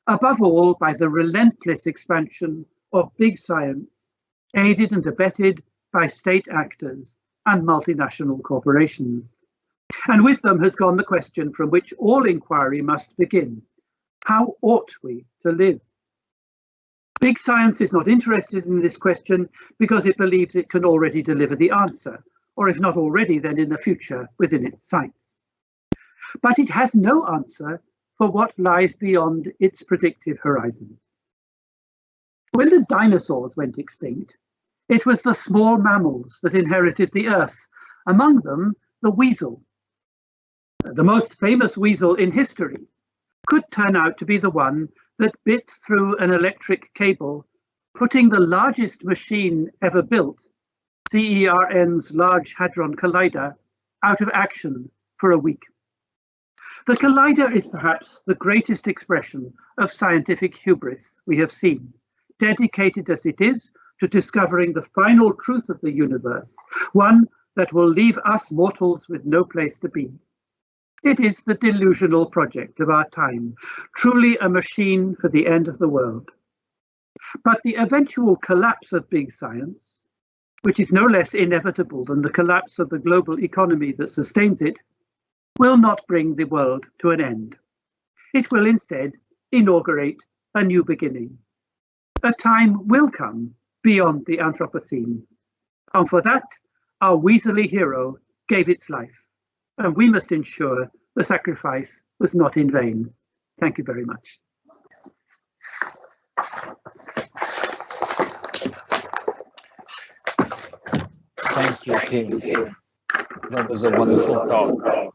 above all by the relentless expansion of big science, aided and abetted by state actors and multinational corporations. And with them has gone the question from which all inquiry must begin. How ought we to live? Big science is not interested in this question because it believes it can already deliver the answer, or if not already, then in the future within its sights. But it has no answer for what lies beyond its predictive horizons. When the dinosaurs went extinct, it was the small mammals that inherited the earth, among them the weasel. The most famous weasel in history could turn out to be the one that bit through an electric cable, putting the largest machine ever built, CERN's Large Hadron Collider, out of action for a week. The collider is perhaps the greatest expression of scientific hubris we have seen, dedicated as it is to discovering the final truth of the universe, one that will leave us mortals with no place to be. It is the delusional project of our time, truly a machine for the end of the world. But the eventual collapse of big science, which is no less inevitable than the collapse of the global economy that sustains it, will not bring the world to an end. It will instead inaugurate a new beginning. A time will come beyond the Anthropocene, and for that, our weaselly hero gave its life, and we must ensure the sacrifice was not in vain. Thank you very much. Thank you, Tim. That was a wonderful talk.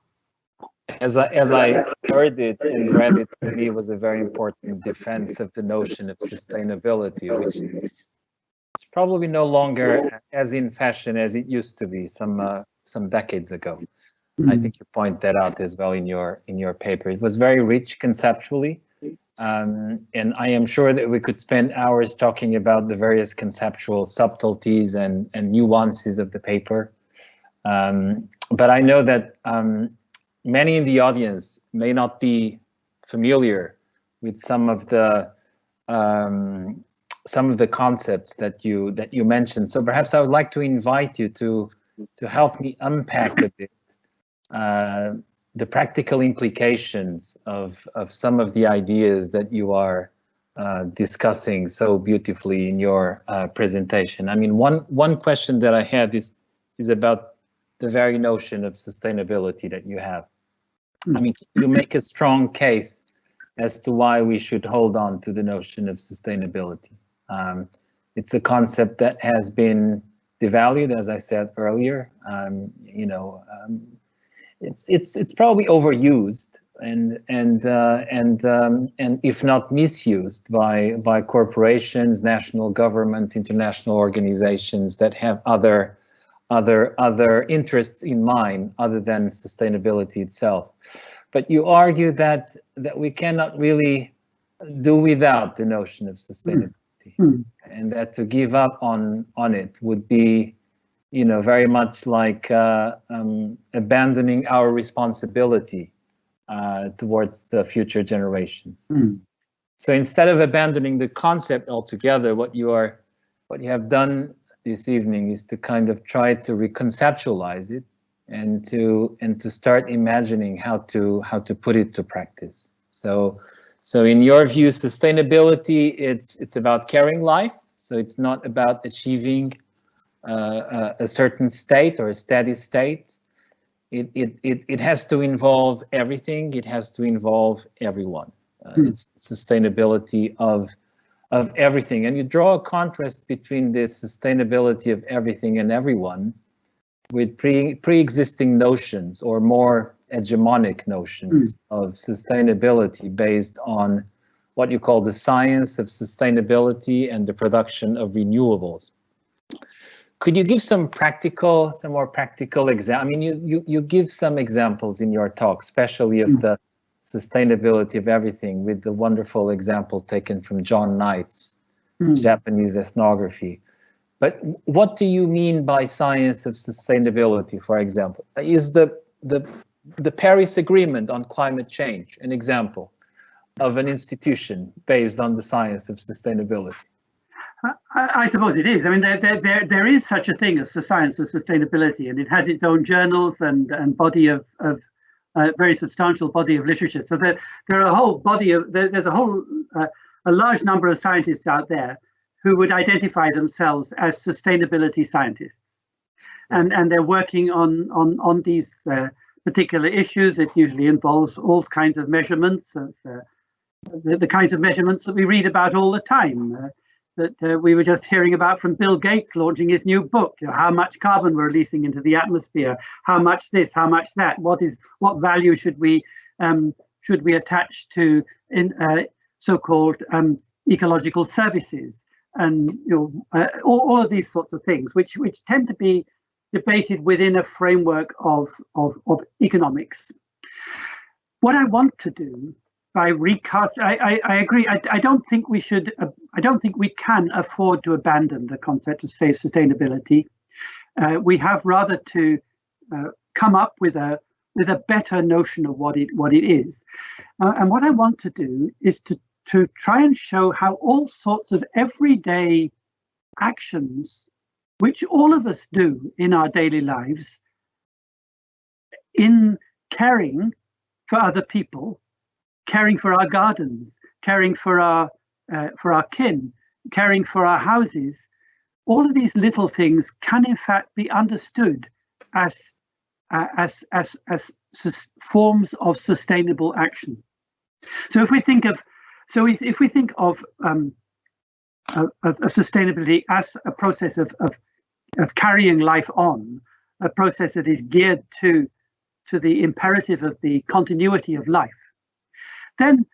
As I heard it and read it, for me, it was a very important defense of the notion of sustainability, which is probably no longer as in fashion as it used to be some decades ago. I think you point that out as well in your paper. It was very rich conceptually, and I am sure that we could spend hours talking about the various conceptual subtleties and nuances of the paper. But I know that many in the audience may not be familiar with some of the some of the concepts that you mentioned. So perhaps I would like to invite you to help me unpack a bit the practical implications of some of the ideas that you are discussing so beautifully in your presentation. I mean, one question that I had is about the very notion of sustainability that you have. I mean, you make a strong case as to why we should hold on to the notion of sustainability. It's a concept that has been devalued, as I said earlier. You know, it's probably overused and if not misused by corporations, national governments, international organizations that have other interests in mind other than sustainability itself. But you argue that we cannot really do without the notion of sustainability, and that to give up on it would be, you know, very much like abandoning our responsibility towards the future generations. So instead of abandoning the concept altogether, what you have done this evening is to kind of try to reconceptualize it and to start imagining how to put it to practice. So in your view, sustainability, it's about carrying life. So it's not about achieving a certain state or a steady state. It has to involve everything. It has to involve everyone. It's sustainability of everything. And you draw a contrast between this sustainability of everything and everyone with pre-existing notions or more hegemonic notions of sustainability based on what you call the science of sustainability and the production of renewables. Could you give some more practical examples? I mean, you give some examples in your talk, especially of the sustainability of everything, with the wonderful example taken from John Knight's Japanese ethnography. But what do you mean by science of sustainability, for example? Is the Paris Agreement on climate change an example of an institution based on the science of sustainability? I suppose it is. I mean, there is such a thing as the science of sustainability, and it has its own journals and body of very substantial body of literature. So there are a whole body of there's a large number of scientists out there who would identify themselves as sustainability scientists, and they're working on these particular issues. It usually involves all kinds of measurements of the kinds of measurements that we read about all the time. That we were just hearing about from Bill Gates launching his new book. You know, how much carbon we're releasing into the atmosphere, how much this, how much that. What value should we attach to so-called ecological services, and all of these sorts of things, which tend to be debated within a framework of economics. What I want to do by recast, I agree. I don't think we should. I don't think we can afford to abandon the concept of sustainability. We have rather to come up with a better notion of what it is. And what I want to do is to try and show how all sorts of everyday actions, which all of us do in our daily lives, in caring for other people, caring for our gardens, caring for our kin, caring for our houses, all of these little things can in fact be understood as forms of sustainable action. So if we think of sustainability as a process of carrying life on, a process that is geared to the imperative of the continuity of life, then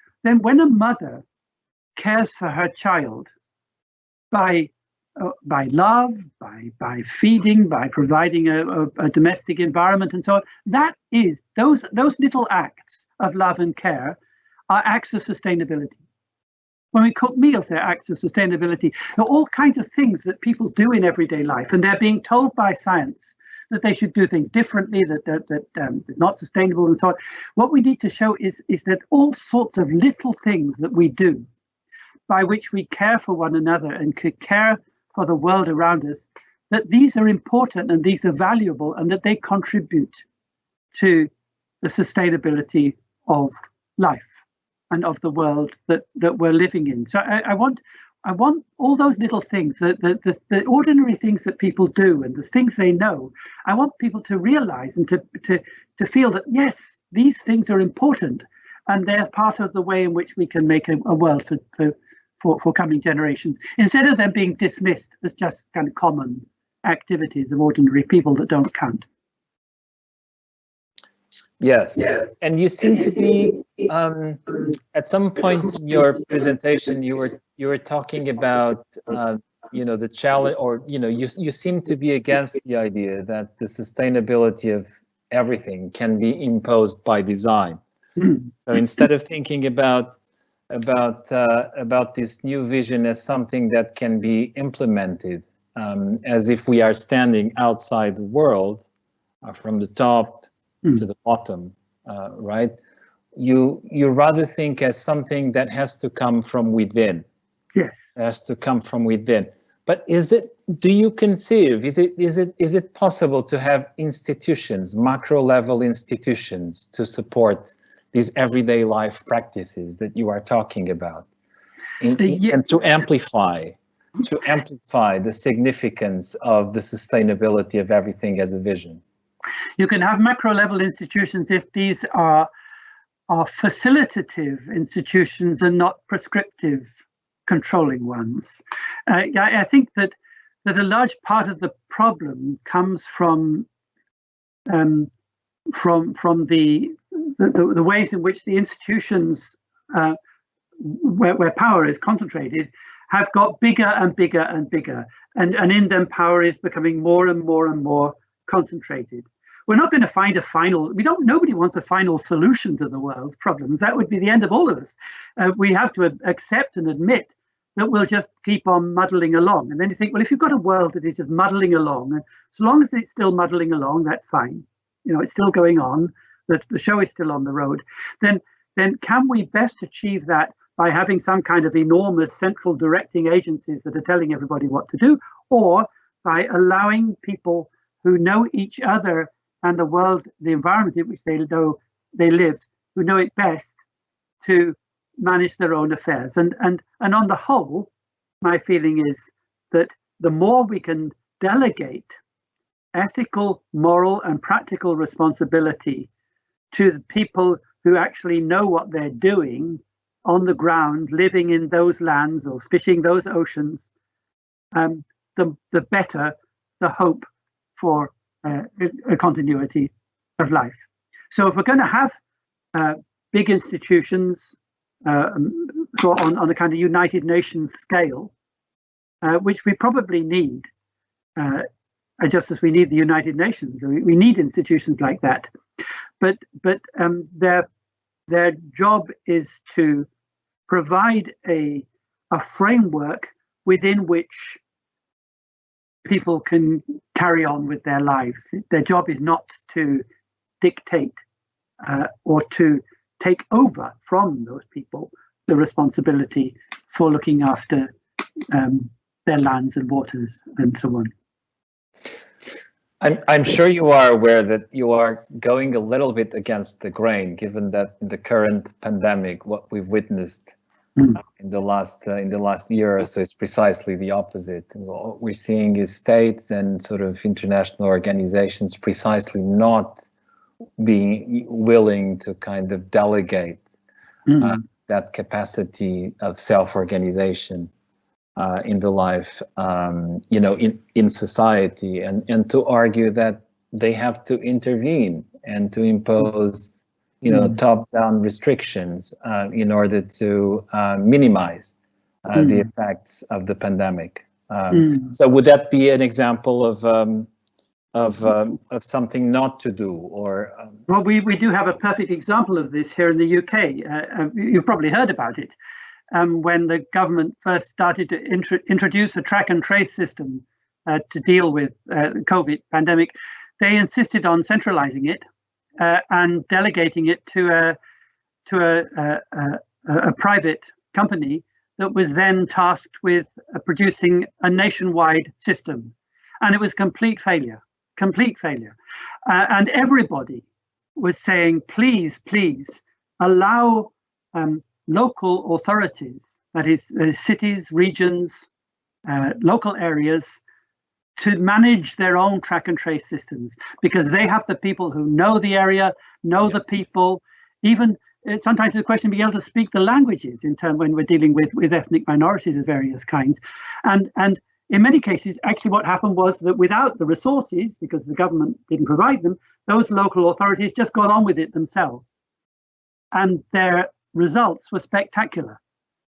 when a mother cares for her child by love, by feeding, by providing a domestic environment and so on, that is those little acts of love and care are acts of sustainability. When we cook meals, they're acts of sustainability. There are all kinds of things that people do in everyday life, and they're being told by science that they should do things differently, that they're not sustainable and so on. What we need to show is that all sorts of little things that we do by which we care for one another and care for the world around us, that these are important and these are valuable and that they contribute to the sustainability of life and of the world that we're living in. So I want all those little things, the ordinary things that people do and the things they know. I want people to realize and to feel that, yes, these things are important and they're part of the way in which we can make a world for coming generations, instead of them being dismissed as just kind of common activities of ordinary people that don't count. Yes. And you seem to be at some point in your presentation you were talking about the challenge, or you seem to be against the idea that the sustainability of everything can be imposed by design. So instead of thinking about this new vision as something that can be implemented, as if we are standing outside the world, from the top to the bottom, right? You rather think as something that has to come from within. Yes, it has to come from within. But do you conceive? Is it possible to have institutions, macro level institutions, to support these everyday life practices that you are talking about, and to amplify the significance of the sustainability of everything as a vision? You can have macro level institutions if these are facilitative institutions and not prescriptive, controlling ones. I think that a large part of the problem comes from the ways in which the institutions where power is concentrated have got bigger and bigger and bigger, and in them power is becoming more and more and more concentrated. We're not going to find nobody wants a final solution to the world's problems. That would be the end of all of us. We have to accept and admit that we'll just keep on muddling along. And then you think, well, if you've got a world that is just muddling along, and so long as it's still muddling along, that's fine. It's still going on, the show is still on the road. Then can we best achieve that by having some kind of enormous central directing agencies that are telling everybody what to do, or by allowing people who know each other and the world, the environment in which they live, who know it best, to manage their own affairs? And on the whole, my feeling is that the more we can delegate ethical, moral, and practical responsibility to the people who actually know what they're doing on the ground, living in those lands or fishing those oceans, the better the hope for a continuity of life. So if we're going to have big institutions on a kind of United Nations scale, which we probably need, just as we need the United Nations, we need institutions like that. But their job is to provide a framework within which people can carry on with their lives. Their job is not to dictate or to take over from those people the responsibility for looking after their lands and waters and so on. I'm sure you are aware that you are going a little bit against the grain, given that in the current pandemic, what we've witnessed in the last year or so is precisely the opposite. What we're seeing is states and sort of international organizations precisely not being willing to kind of delegate that capacity of self-organization in the life, in society, and to argue that they have to intervene and to impose top-down restrictions in order to minimize the effects of the pandemic. So would that be an example of something not to do? Or well, we do have a perfect example of this here in the UK. You've probably heard about it. When the government first started to introduce a track and trace system to deal with the COVID pandemic, they insisted on centralizing it and delegating it to a private company that was then tasked with producing a nationwide system, and it was complete failure. And everybody was saying, please allow local authorities, that is cities, regions, local areas, to manage their own track and trace systems, because they have the people who know the area, know the people, even sometimes the question being able to speak the languages in terms when we're dealing with ethnic minorities of various kinds. And in many cases, actually what happened was that without the resources, because the government didn't provide them, those local authorities just got on with it themselves. And their results were spectacular,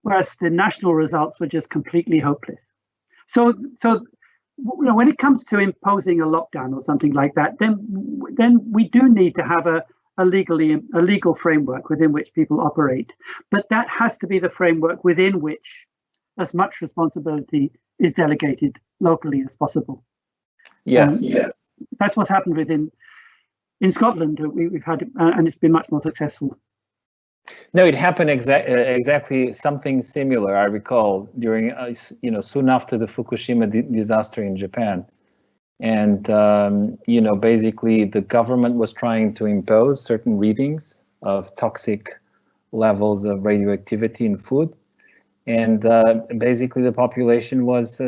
whereas the national results were just completely hopeless. So when it comes to imposing a lockdown or something like that, then we do need to have a legal framework within which people operate. But that has to be the framework within which as much responsibility is delegated locally as possible. Yes. That's what's happened in Scotland. We've had, and it's been much more successful. No, it happened exactly something similar. I recall during, soon after the Fukushima disaster in Japan, and basically the government was trying to impose certain readings of toxic levels of radioactivity in food, and basically the population was,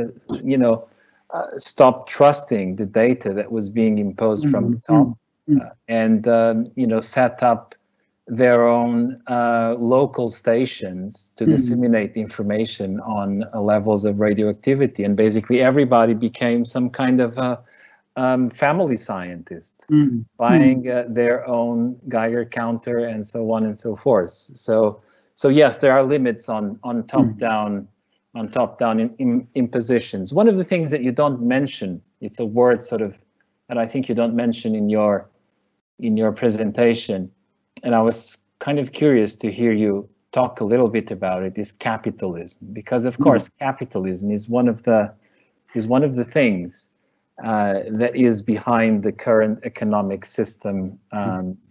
stopped trusting the data that was being imposed from the top, and set up their own local stations to disseminate information on levels of radioactivity, and basically everybody became some kind of family scientist, buying their own Geiger counter and so on and so forth. So yes, there are limits on top-down impositions. One of the things that you don't mention, it's a word sort of that I think you don't mention in your presentation, and I was kind of curious to hear you talk a little bit about it, is capitalism, because of course capitalism is one of the things that is behind the current economic system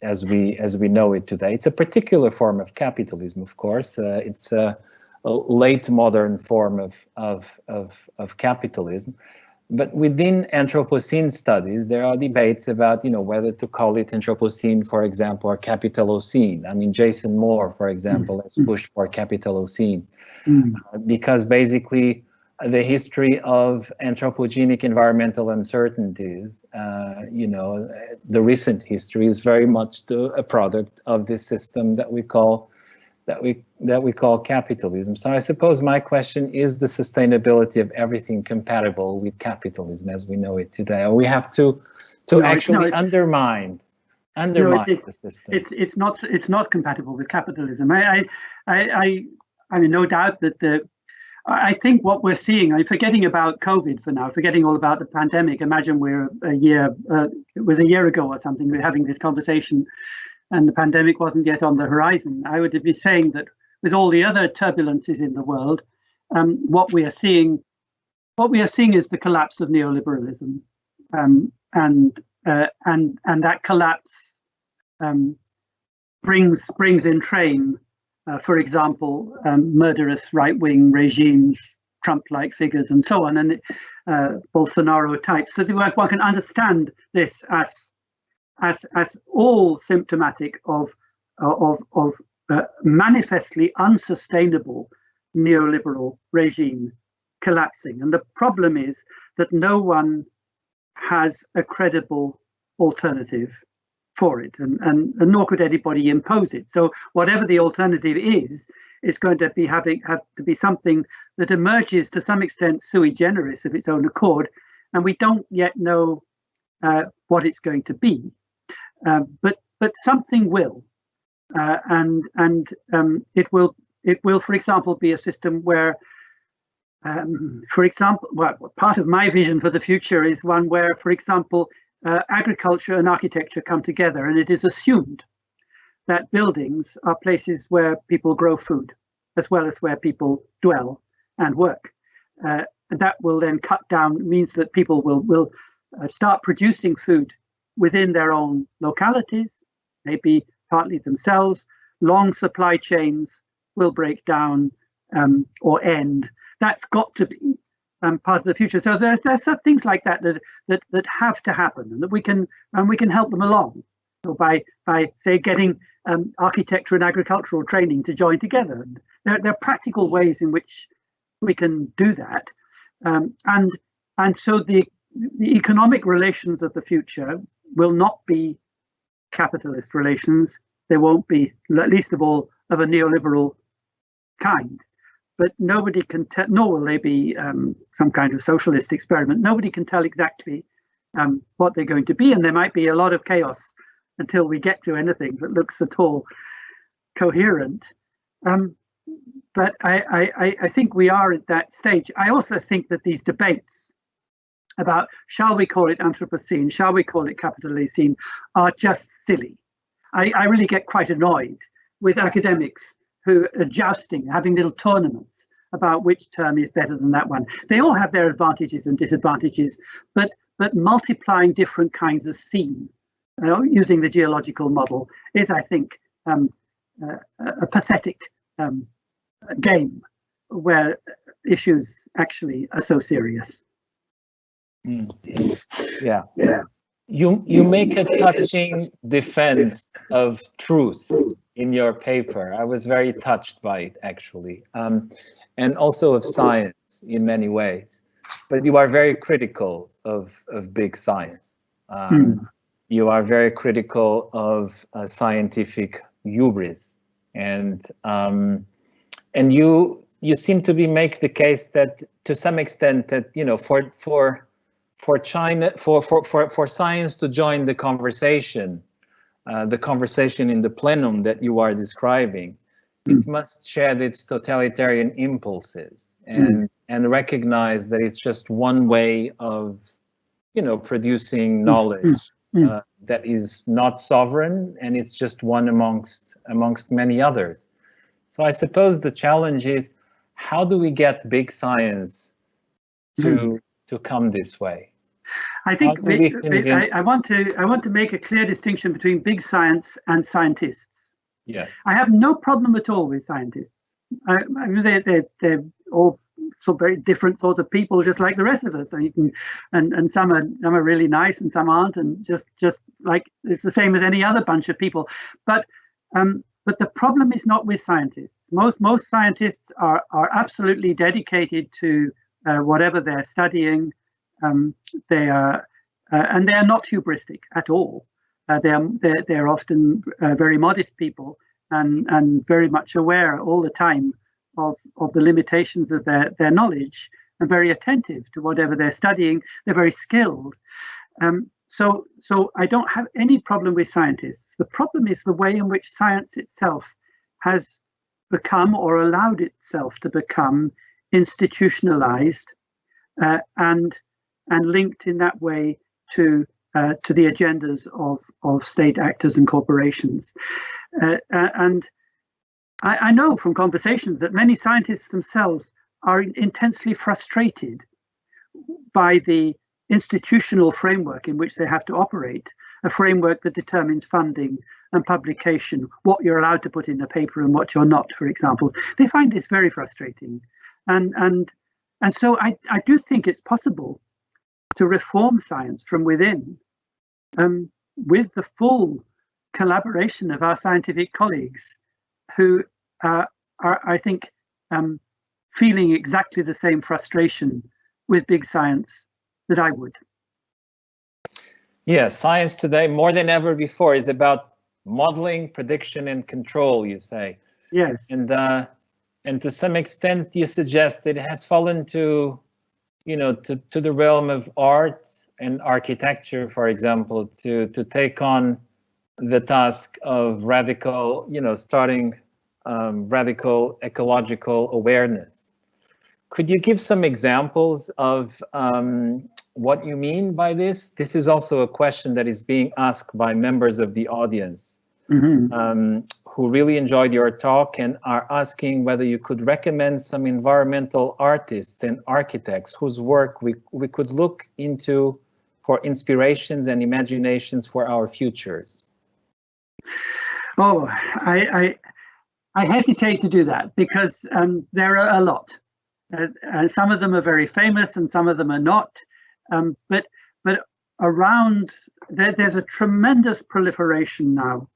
as we know it today. It's a particular form of capitalism, of course. It's a late modern form of capitalism. But within Anthropocene studies, there are debates about, whether to call it Anthropocene, for example, or Capitalocene. I mean, Jason Moore, for example, has pushed for Capitalocene because basically the history of anthropogenic environmental uncertainties, the recent history is very much a product of this system that we call capitalism. So I suppose my question is the sustainability of everything compatible with capitalism as we know it today, or we have to undermine the system. It's not compatible with capitalism. I mean, no doubt that I think what we're seeing, forgetting about COVID for now, forgetting all about the pandemic. Imagine we're it was a year ago or something, we're having this conversation, and the pandemic wasn't yet on the horizon. I would be saying that with all the other turbulences in the world, what we are seeing is the collapse of neoliberalism, and that collapse brings in train, for example, murderous right-wing regimes, Trump-like figures, and so on, and Bolsonaro types. So one can understand this as all symptomatic of manifestly unsustainable neoliberal regime collapsing. And the problem is that no one has a credible alternative for it, and nor could anybody impose it. So whatever the alternative is going to have to be something that emerges to some extent sui generis of its own accord, and we don't yet know what it's going to be. But something will, and it will, for example, be a system where, for example, part of my vision for the future is one where, for example, agriculture and architecture come together, and it is assumed that buildings are places where people grow food, as well as where people dwell and work. That will then cut down, means that people will start producing food within their own localities, maybe partly themselves. Long supply chains will break down, or end. That's got to be part of the future. So there's some things like that that have to happen, and that we can help them along. So by say getting architecture and agricultural training to join together. And there are practical ways in which we can do that, and so the economic relations of the future will not be capitalist relations. They won't be, least of all, of a neoliberal kind. But nobody can tell, nor will they be some kind of socialist experiment. Nobody can tell exactly what they're going to be, and there might be a lot of chaos until we get to anything that looks at all coherent. But I think we are at that stage. I also think that these debates about shall we call it Anthropocene, shall we call it Capitalocene, are just silly. I really get quite annoyed with academics who are jousting, having little tournaments about which term is better than that one. They all have their advantages and disadvantages, but multiplying different kinds of scene, using the geological model, is, I think, a pathetic game where issues actually are so serious. Yeah. You make a touching defense of truth in your paper. I was very touched by it, actually, and also of science in many ways. But you are very critical of big science. You are very critical of scientific hubris, and you seem to be make the case that, to some extent, that for China, for science to join the conversation in the plenum that you are describing, it must shed its totalitarian impulses and recognize that it's just one way of, producing knowledge that is not sovereign, and it's just one amongst many others. So I suppose the challenge is, how do we get big science to come this way? I think I want to make a clear distinction between big science and scientists. Yes, I have no problem at all with scientists. They're all so very different sorts of people, just like the rest of us. And some are really nice, and some aren't, and just like it's the same as any other bunch of people. But the problem is not with scientists. Most scientists are absolutely dedicated to whatever they're studying. They are not hubristic at all. They're often very modest people, and very much aware all the time of the limitations of their knowledge, and very attentive to whatever they're studying. They're very skilled. So I don't have any problem with scientists. The problem is the way in which science itself has become, or allowed itself to become, institutionalized and linked in that way to the agendas of state actors and corporations. And I know from conversations that many scientists themselves are intensely frustrated by the institutional framework in which they have to operate, a framework that determines funding and publication, what you're allowed to put in a paper and what you're not, for example. They find this very frustrating. And so I do think it's possible to reform science from within, with the full collaboration of our scientific colleagues, who are, I think, feeling exactly the same frustration with big science that I would. Yes, science today, more than ever before, is about modeling, prediction, and control, you say. Yes. And to some extent, you suggest that it has fallen to the realm of art and architecture, for example, to take on the task of radical, starting radical ecological awareness. Could you give some examples of what you mean by this? This is also a question that is being asked by members of the audience, who really enjoyed your talk and are asking whether you could recommend some environmental artists and architects whose work we could look into for inspirations and imaginations for our futures. Oh, hesitate to do that because there are a lot. And some of them are very famous and some of them are not. But around, there's a tremendous proliferation now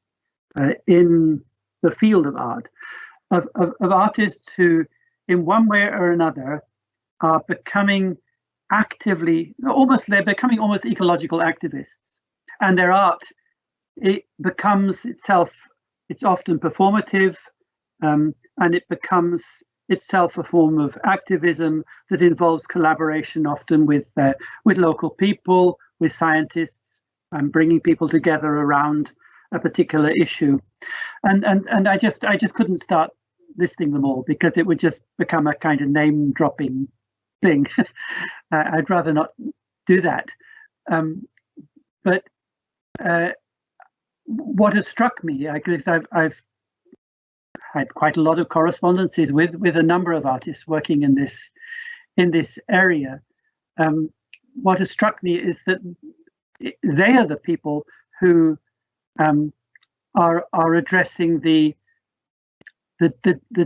in the field of art, of artists who, in one way or another, are becoming they're becoming almost ecological activists. And their art, it becomes itself, it's often performative, and it becomes itself a form of activism that involves collaboration, often with local people, with scientists, and bringing people together around a particular issue. And I just couldn't start listing them all because it would just become a kind of name dropping thing. I'd rather not do that. But what has struck me, because I've had quite a lot of correspondences with a number of artists working in this area. What has struck me is that they are the people who are addressing the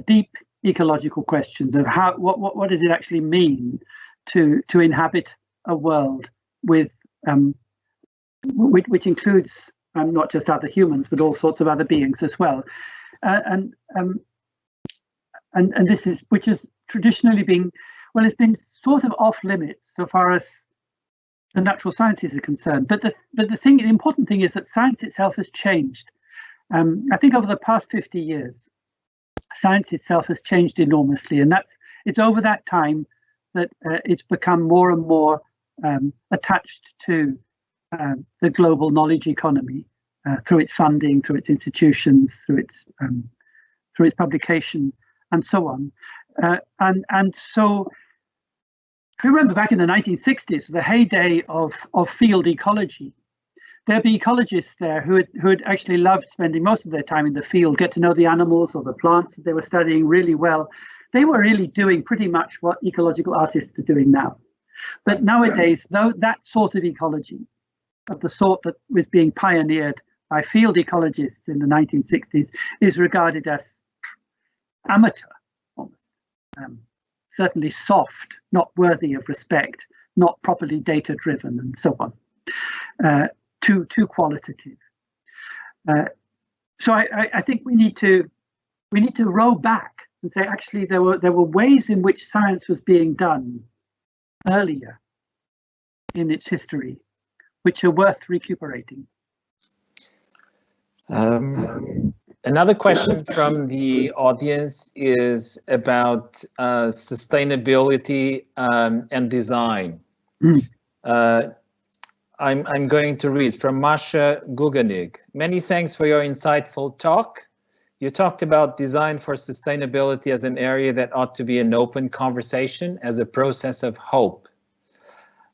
deep ecological questions of what does it actually mean to inhabit a world with which includes not just other humans but all sorts of other beings as well, and this is which has traditionally been, well, it's been sort of off limits so far as the natural sciences are concerned. But the important thing is that science itself has changed. I think over the past 50 years, science itself has changed enormously, and it's over that time that it's become more and more attached to the global knowledge economy through its funding, through its institutions, through its publication, and so on. And so, if you remember back in the 1960s, the heyday of field ecology, there'd be ecologists there who had actually loved spending most of their time in the field, get to know the animals or the plants that they were studying really well. They were really doing pretty much what ecological artists are doing now. But nowadays, though, that sort of ecology, of the sort that was being pioneered by field ecologists in the 1960s, is regarded as amateur, almost. Certainly soft, not worthy of respect, not properly data-driven, and so on. Too qualitative. So I think we need to roll back and say, actually, there were ways in which science was being done earlier in its history, which are worth recuperating. Another question from the audience is about sustainability and design. I'm going to read from Masha Guganig. Many thanks for your insightful talk. You talked about design for sustainability as an area that ought to be an open conversation as a process of hope.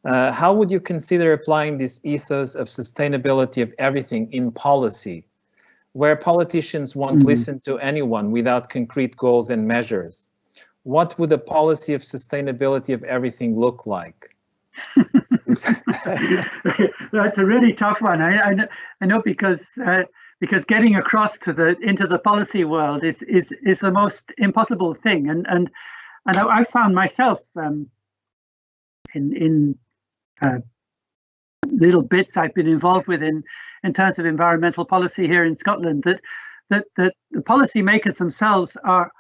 How would you consider applying this ethos of sustainability of everything in policy, where politicians won't listen to anyone without concrete goals and measures? What would a policy of sustainability of everything look like? That's a really tough one. I know because getting across into the policy world is the most impossible thing, and I found myself in little bits I've been involved with in terms of environmental policy here in Scotland, that the policymakers themselves are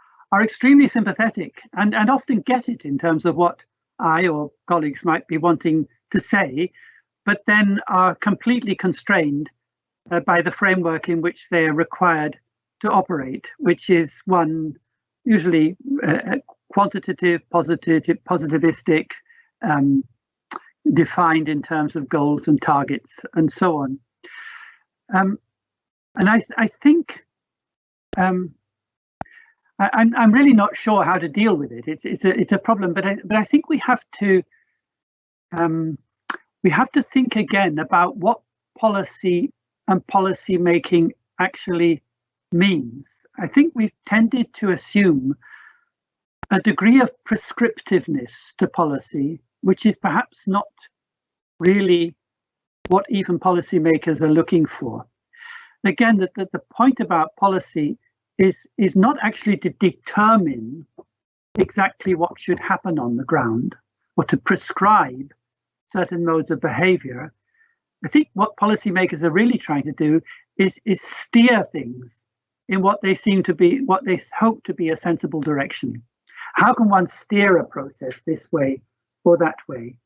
extremely sympathetic and often get it in terms of what I or colleagues might be wanting to say, but then are completely constrained by the framework in which they are required to operate, which is one usually quantitative, positivistic, defined in terms of goals and targets and so on. And I think I'm really not sure how to deal with it. It's a problem, but I think we have to think again about what policy and policy making actually means. I think we've tended to assume a degree of prescriptiveness to policy, which is perhaps not really what even policymakers are looking for. Again, the point about policy is not actually to determine exactly what should happen on the ground or to prescribe certain modes of behavior. I think what policymakers are really trying to do is steer things in what they seem to be, what they hope to be a sensible direction. How can one steer a process this way or that way?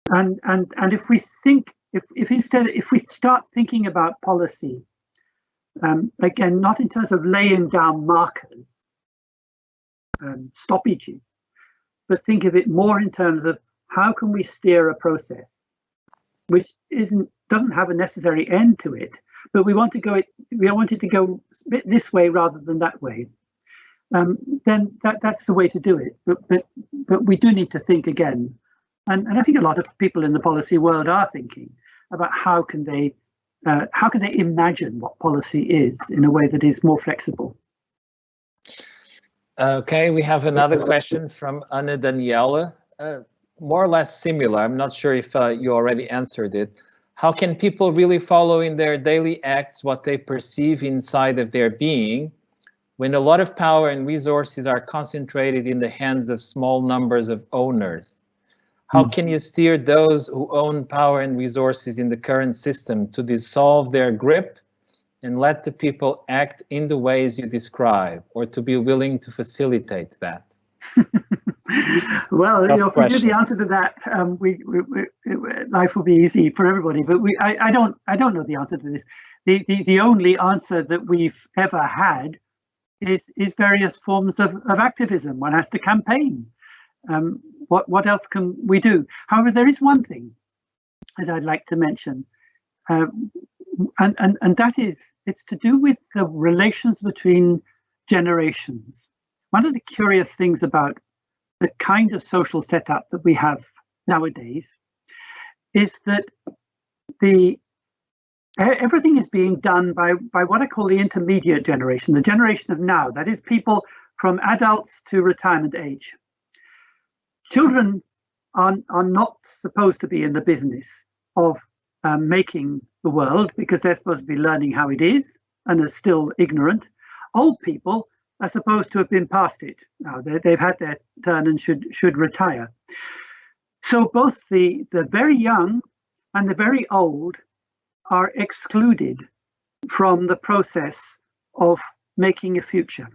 And if we think, if we start thinking about policy, again, not in terms of laying down markers, stoppages, but think of it more in terms of how can we steer a process which doesn't have a necessary end to it, but we want it to go this way rather than that way. Then that's the way to do it. But we do need to think again, and I think a lot of people in the policy world are thinking about how can they imagine what policy is in a way that is more flexible. Okay, we have another question from Anna Daniela, more or less similar. I'm not sure if you already answered it. How can people really follow in their daily acts what they perceive inside of their being when a lot of power and resources are concentrated in the hands of small numbers of owners? How can you steer those who own power and resources in the current system to dissolve their grip and let the people act in the ways you describe, or to be willing to facilitate that? Well, if we knew the answer to that, life will be easy for everybody. But I don't know the answer to this. The only answer that we've ever had is various forms of activism. One has to campaign. What else can we do? However, there is one thing that I'd like to mention, and that is, it's to do with the relations between generations. One of the curious things about the kind of social setup that we have nowadays is that everything is being done by what I call the intermediate generation, the generation of now. That is people from adults to retirement age. Children are not supposed to be in the business of making the world, because they're supposed to be learning how it is and are still ignorant. Old people are supposed to have been past it. Now they've had their turn and should retire. So both the very young and the very old are excluded from the process of making a future.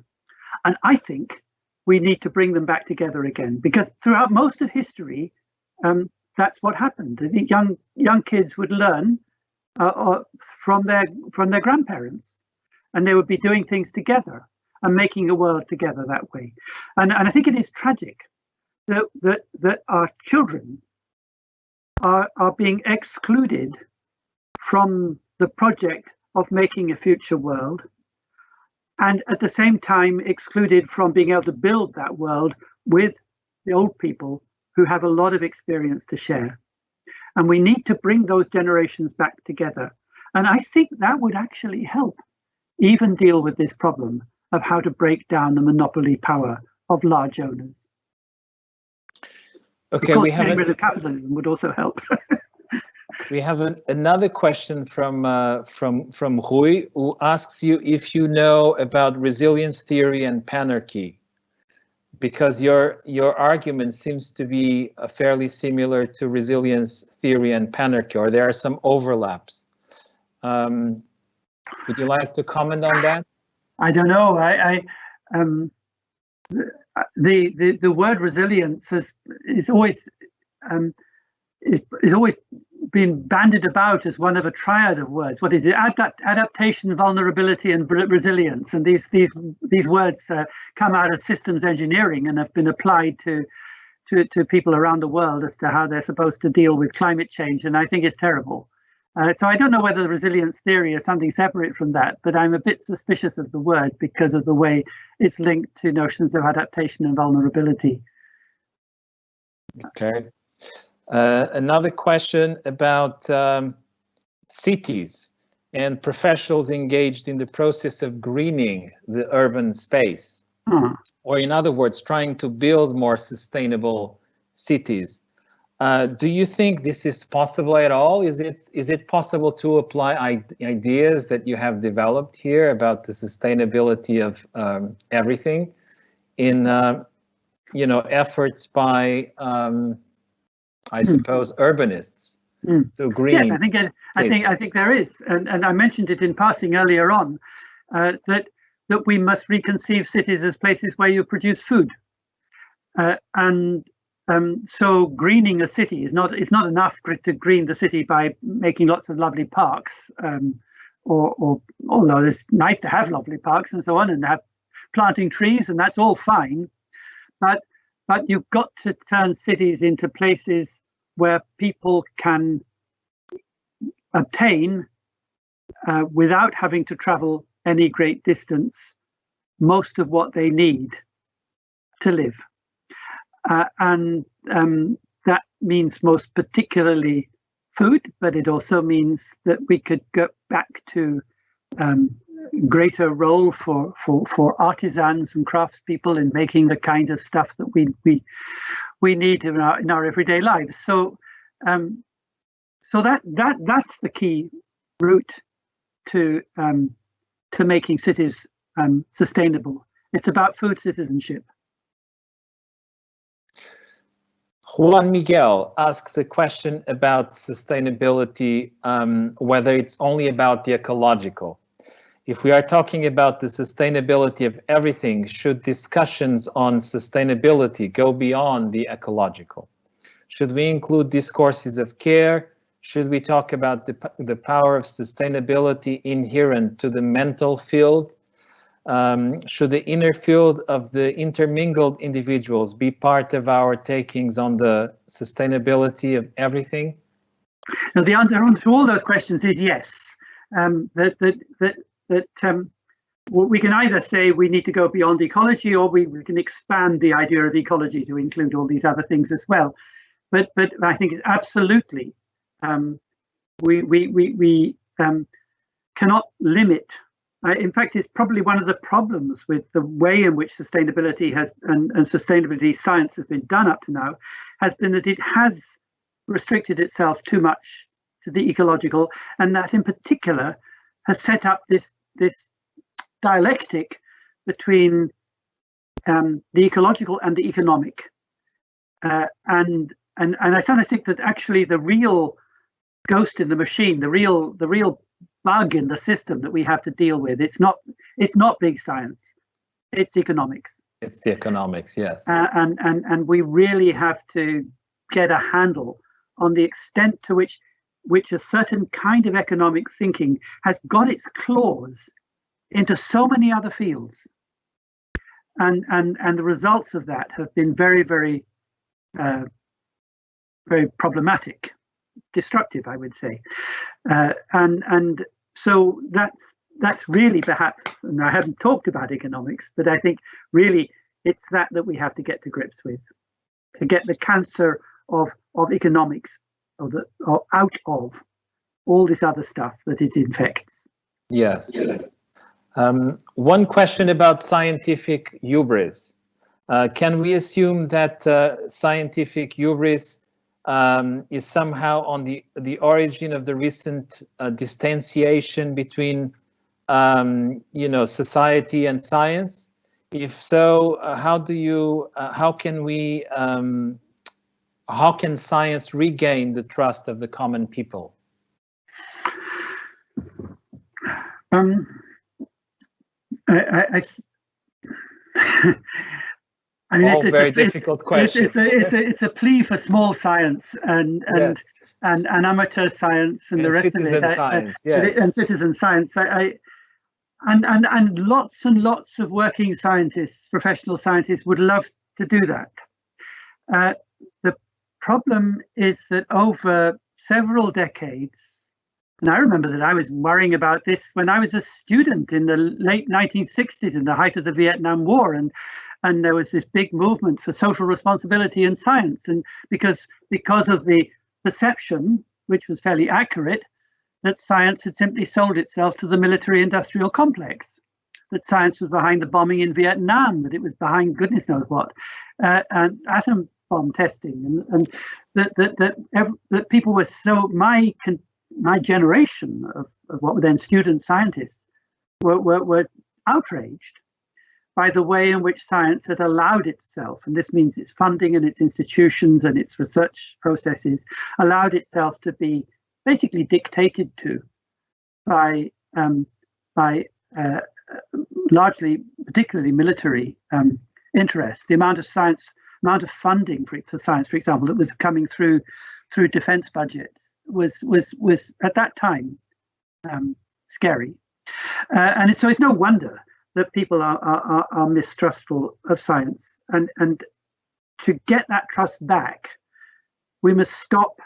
And I think we need to bring them back together again, because throughout most of history, that's what happened. The young kids would learn from their grandparents, and they would be doing things together and making a world together that way. And I think it is tragic that our children are being excluded from the project of making a future world, and at the same time excluded from being able to build that world with the old people who have a lot of experience to share. And we need to bring those generations back together. And I think that would actually help even deal with this problem of how to break down the monopoly power of large owners. Okay, of course, getting rid of capitalism would also help. We have another question from Rui, who asks you if you know about resilience theory and panarchy, because your argument seems to be fairly similar to resilience theory and panarchy, or there are some overlaps. Would you like to comment on that? I don't know. The word resilience is always been bandied about as one of a triad of words. What is it? Adaptation, vulnerability, and resilience. And these words come out of systems engineering and have been applied to people around the world as to how they're supposed to deal with climate change. And I think it's terrible. So I don't know whether the resilience theory is something separate from that, but I'm a bit suspicious of the word because of the way it's linked to notions of adaptation and vulnerability. Okay. Another question about cities and professionals engaged in the process of greening the urban space, or in other words, trying to build more sustainable cities. Do you think this is possible at all? Is it possible to apply ideas that you have developed here about the sustainability of everything in efforts by I suppose urbanists to green? Yes, I think there is, and I mentioned it in passing earlier on, that we must reconceive cities as places where you produce food, so greening a city is not. It's not enough to green the city by making lots of lovely parks, or although it's nice to have lovely parks and so on, and have planting trees, and that's all fine, but you've got to turn cities into places where people can obtain, without having to travel any great distance, most of what they need to live. And that means most particularly food, but it also means that we could go back to greater role for artisans and craftspeople in making the kind of stuff that we need in our everyday lives. So that's the key route to making cities sustainable. It's about food citizenship. Juan Miguel asks a question about sustainability, whether it's only about the ecological. If we are talking about the sustainability of everything, should discussions on sustainability go beyond the ecological? Should we include discourses of care? Should we talk about the power of sustainability inherent to the mental field? Should the inner field of the intermingled individuals be part of our takings on the sustainability of everything? Now, the answer to all those questions is yes. We can either say we need to go beyond ecology, or we can expand the idea of ecology to include all these other things as well. But I think it's absolutely we cannot limit. In fact, it's probably one of the problems with the way in which sustainability and sustainability science has been done up to now, has been that it has restricted itself too much to the ecological, and that in particular has set up this dialectic between the ecological and the economic. And I sometimes think that actually the real ghost in the machine, the real bug in the system that we have to deal with, it's not big science, it's economics. It's the economics, yes. And we really have to get a handle on the extent to which a certain kind of economic thinking has got its claws into so many other fields, and the results of that have been very, very very problematic, destructive, I would say, and so that's really perhaps, and I haven't talked about economics, but I think really it's that we have to get to grips with, to get the cancer of economics or out of all this other stuff that it infects. Yes. One question about scientific hubris. Can we assume that scientific hubris is somehow on the origin of the recent distanciation between society and science? If so, how can science regain the trust of the common people? I mean, it's very difficult questions. It's a plea for small science and amateur science and the rest of it. Science, yes. And citizen science. And lots of working scientists, professional scientists, would love to do that. The problem is that over several decades, and I remember that I was worrying about this when I was a student in the late 1960s, in the height of the Vietnam War, and there was this big movement for social responsibility in science, and because of the perception, which was fairly accurate, that science had simply sold itself to the military-industrial complex, that science was behind the bombing in Vietnam, that it was behind goodness knows what, and bomb testing, and that people were so my generation of what were then student scientists were outraged by the way in which science had allowed itself, and this means its funding and its institutions and its research processes, allowed itself to be basically dictated to by largely, particularly military interests. The amount of funding for science, for example, that was coming through defense budgets was at that time scary, and so it's no wonder that people are mistrustful of science. And to get that trust back, we must stop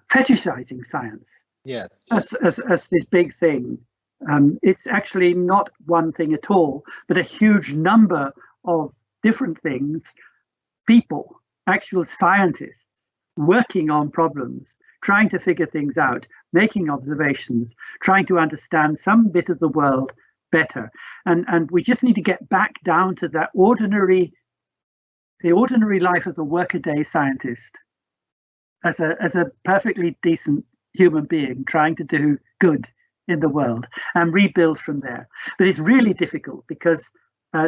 fetishizing science. Yes. As this big thing. It's actually not one thing at all, but a huge number of different things, people, actual scientists working on problems, trying to figure things out, making observations, trying to understand some bit of the world better. And we just need to get back down to that ordinary life of the workaday scientist as a perfectly decent human being trying to do good in the world and rebuild from there. But it's really difficult because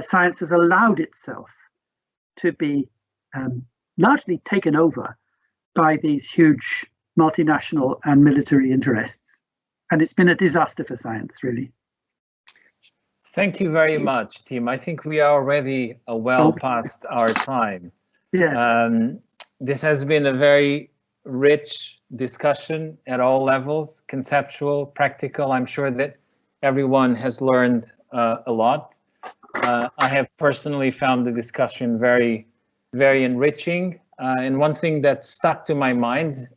science has allowed itself to be largely taken over by these huge multinational and military interests. And it's been a disaster for science, really. Thank you very much, Tim. I think we are already well past our time. Yes. This has been a very rich discussion at all levels, conceptual, practical. I'm sure that everyone has learned a lot. I have personally found the discussion very, very enriching. And one thing that stuck to my mind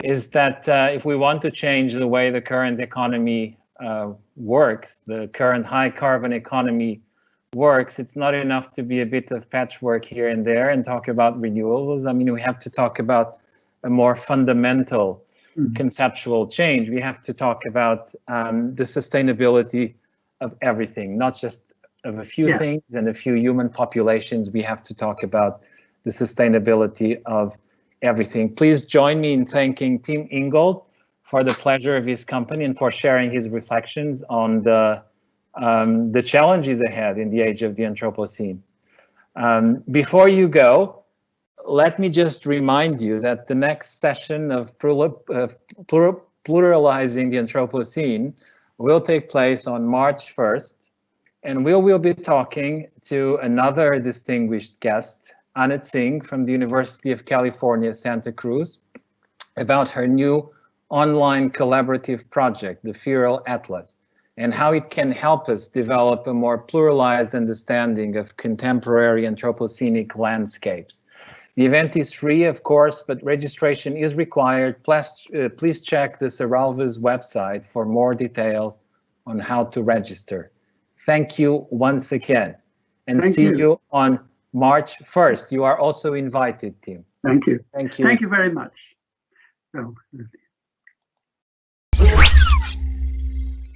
is that if we want to change the way the current economy works, the current high carbon economy works, it's not enough to be a bit of patchwork here and there and talk about renewables. I mean, we have to talk about a more fundamental conceptual change. We have to talk about the sustainability of everything, not just of a few things and a few human populations. We have to talk about the sustainability of everything. Please join me in thanking Tim Ingold for the pleasure of his company and for sharing his reflections on the challenges ahead in the age of the Anthropocene. Before you go, let me just remind you that the next session of Pluralizing the Anthropocene will take place on March 1st, and we will be talking to another distinguished guest, Anat Singh from the University of California, Santa Cruz, about her new online collaborative project, the Feral Atlas, and how it can help us develop a more pluralized understanding of contemporary Anthropocenic landscapes. The event is free, of course, but registration is required. Please check the Serralva's website for more details on how to register. Thank you once again, and see you on March 1st. You are also invited, Tim. Thank you. Thank you. Thank you very much. Oh,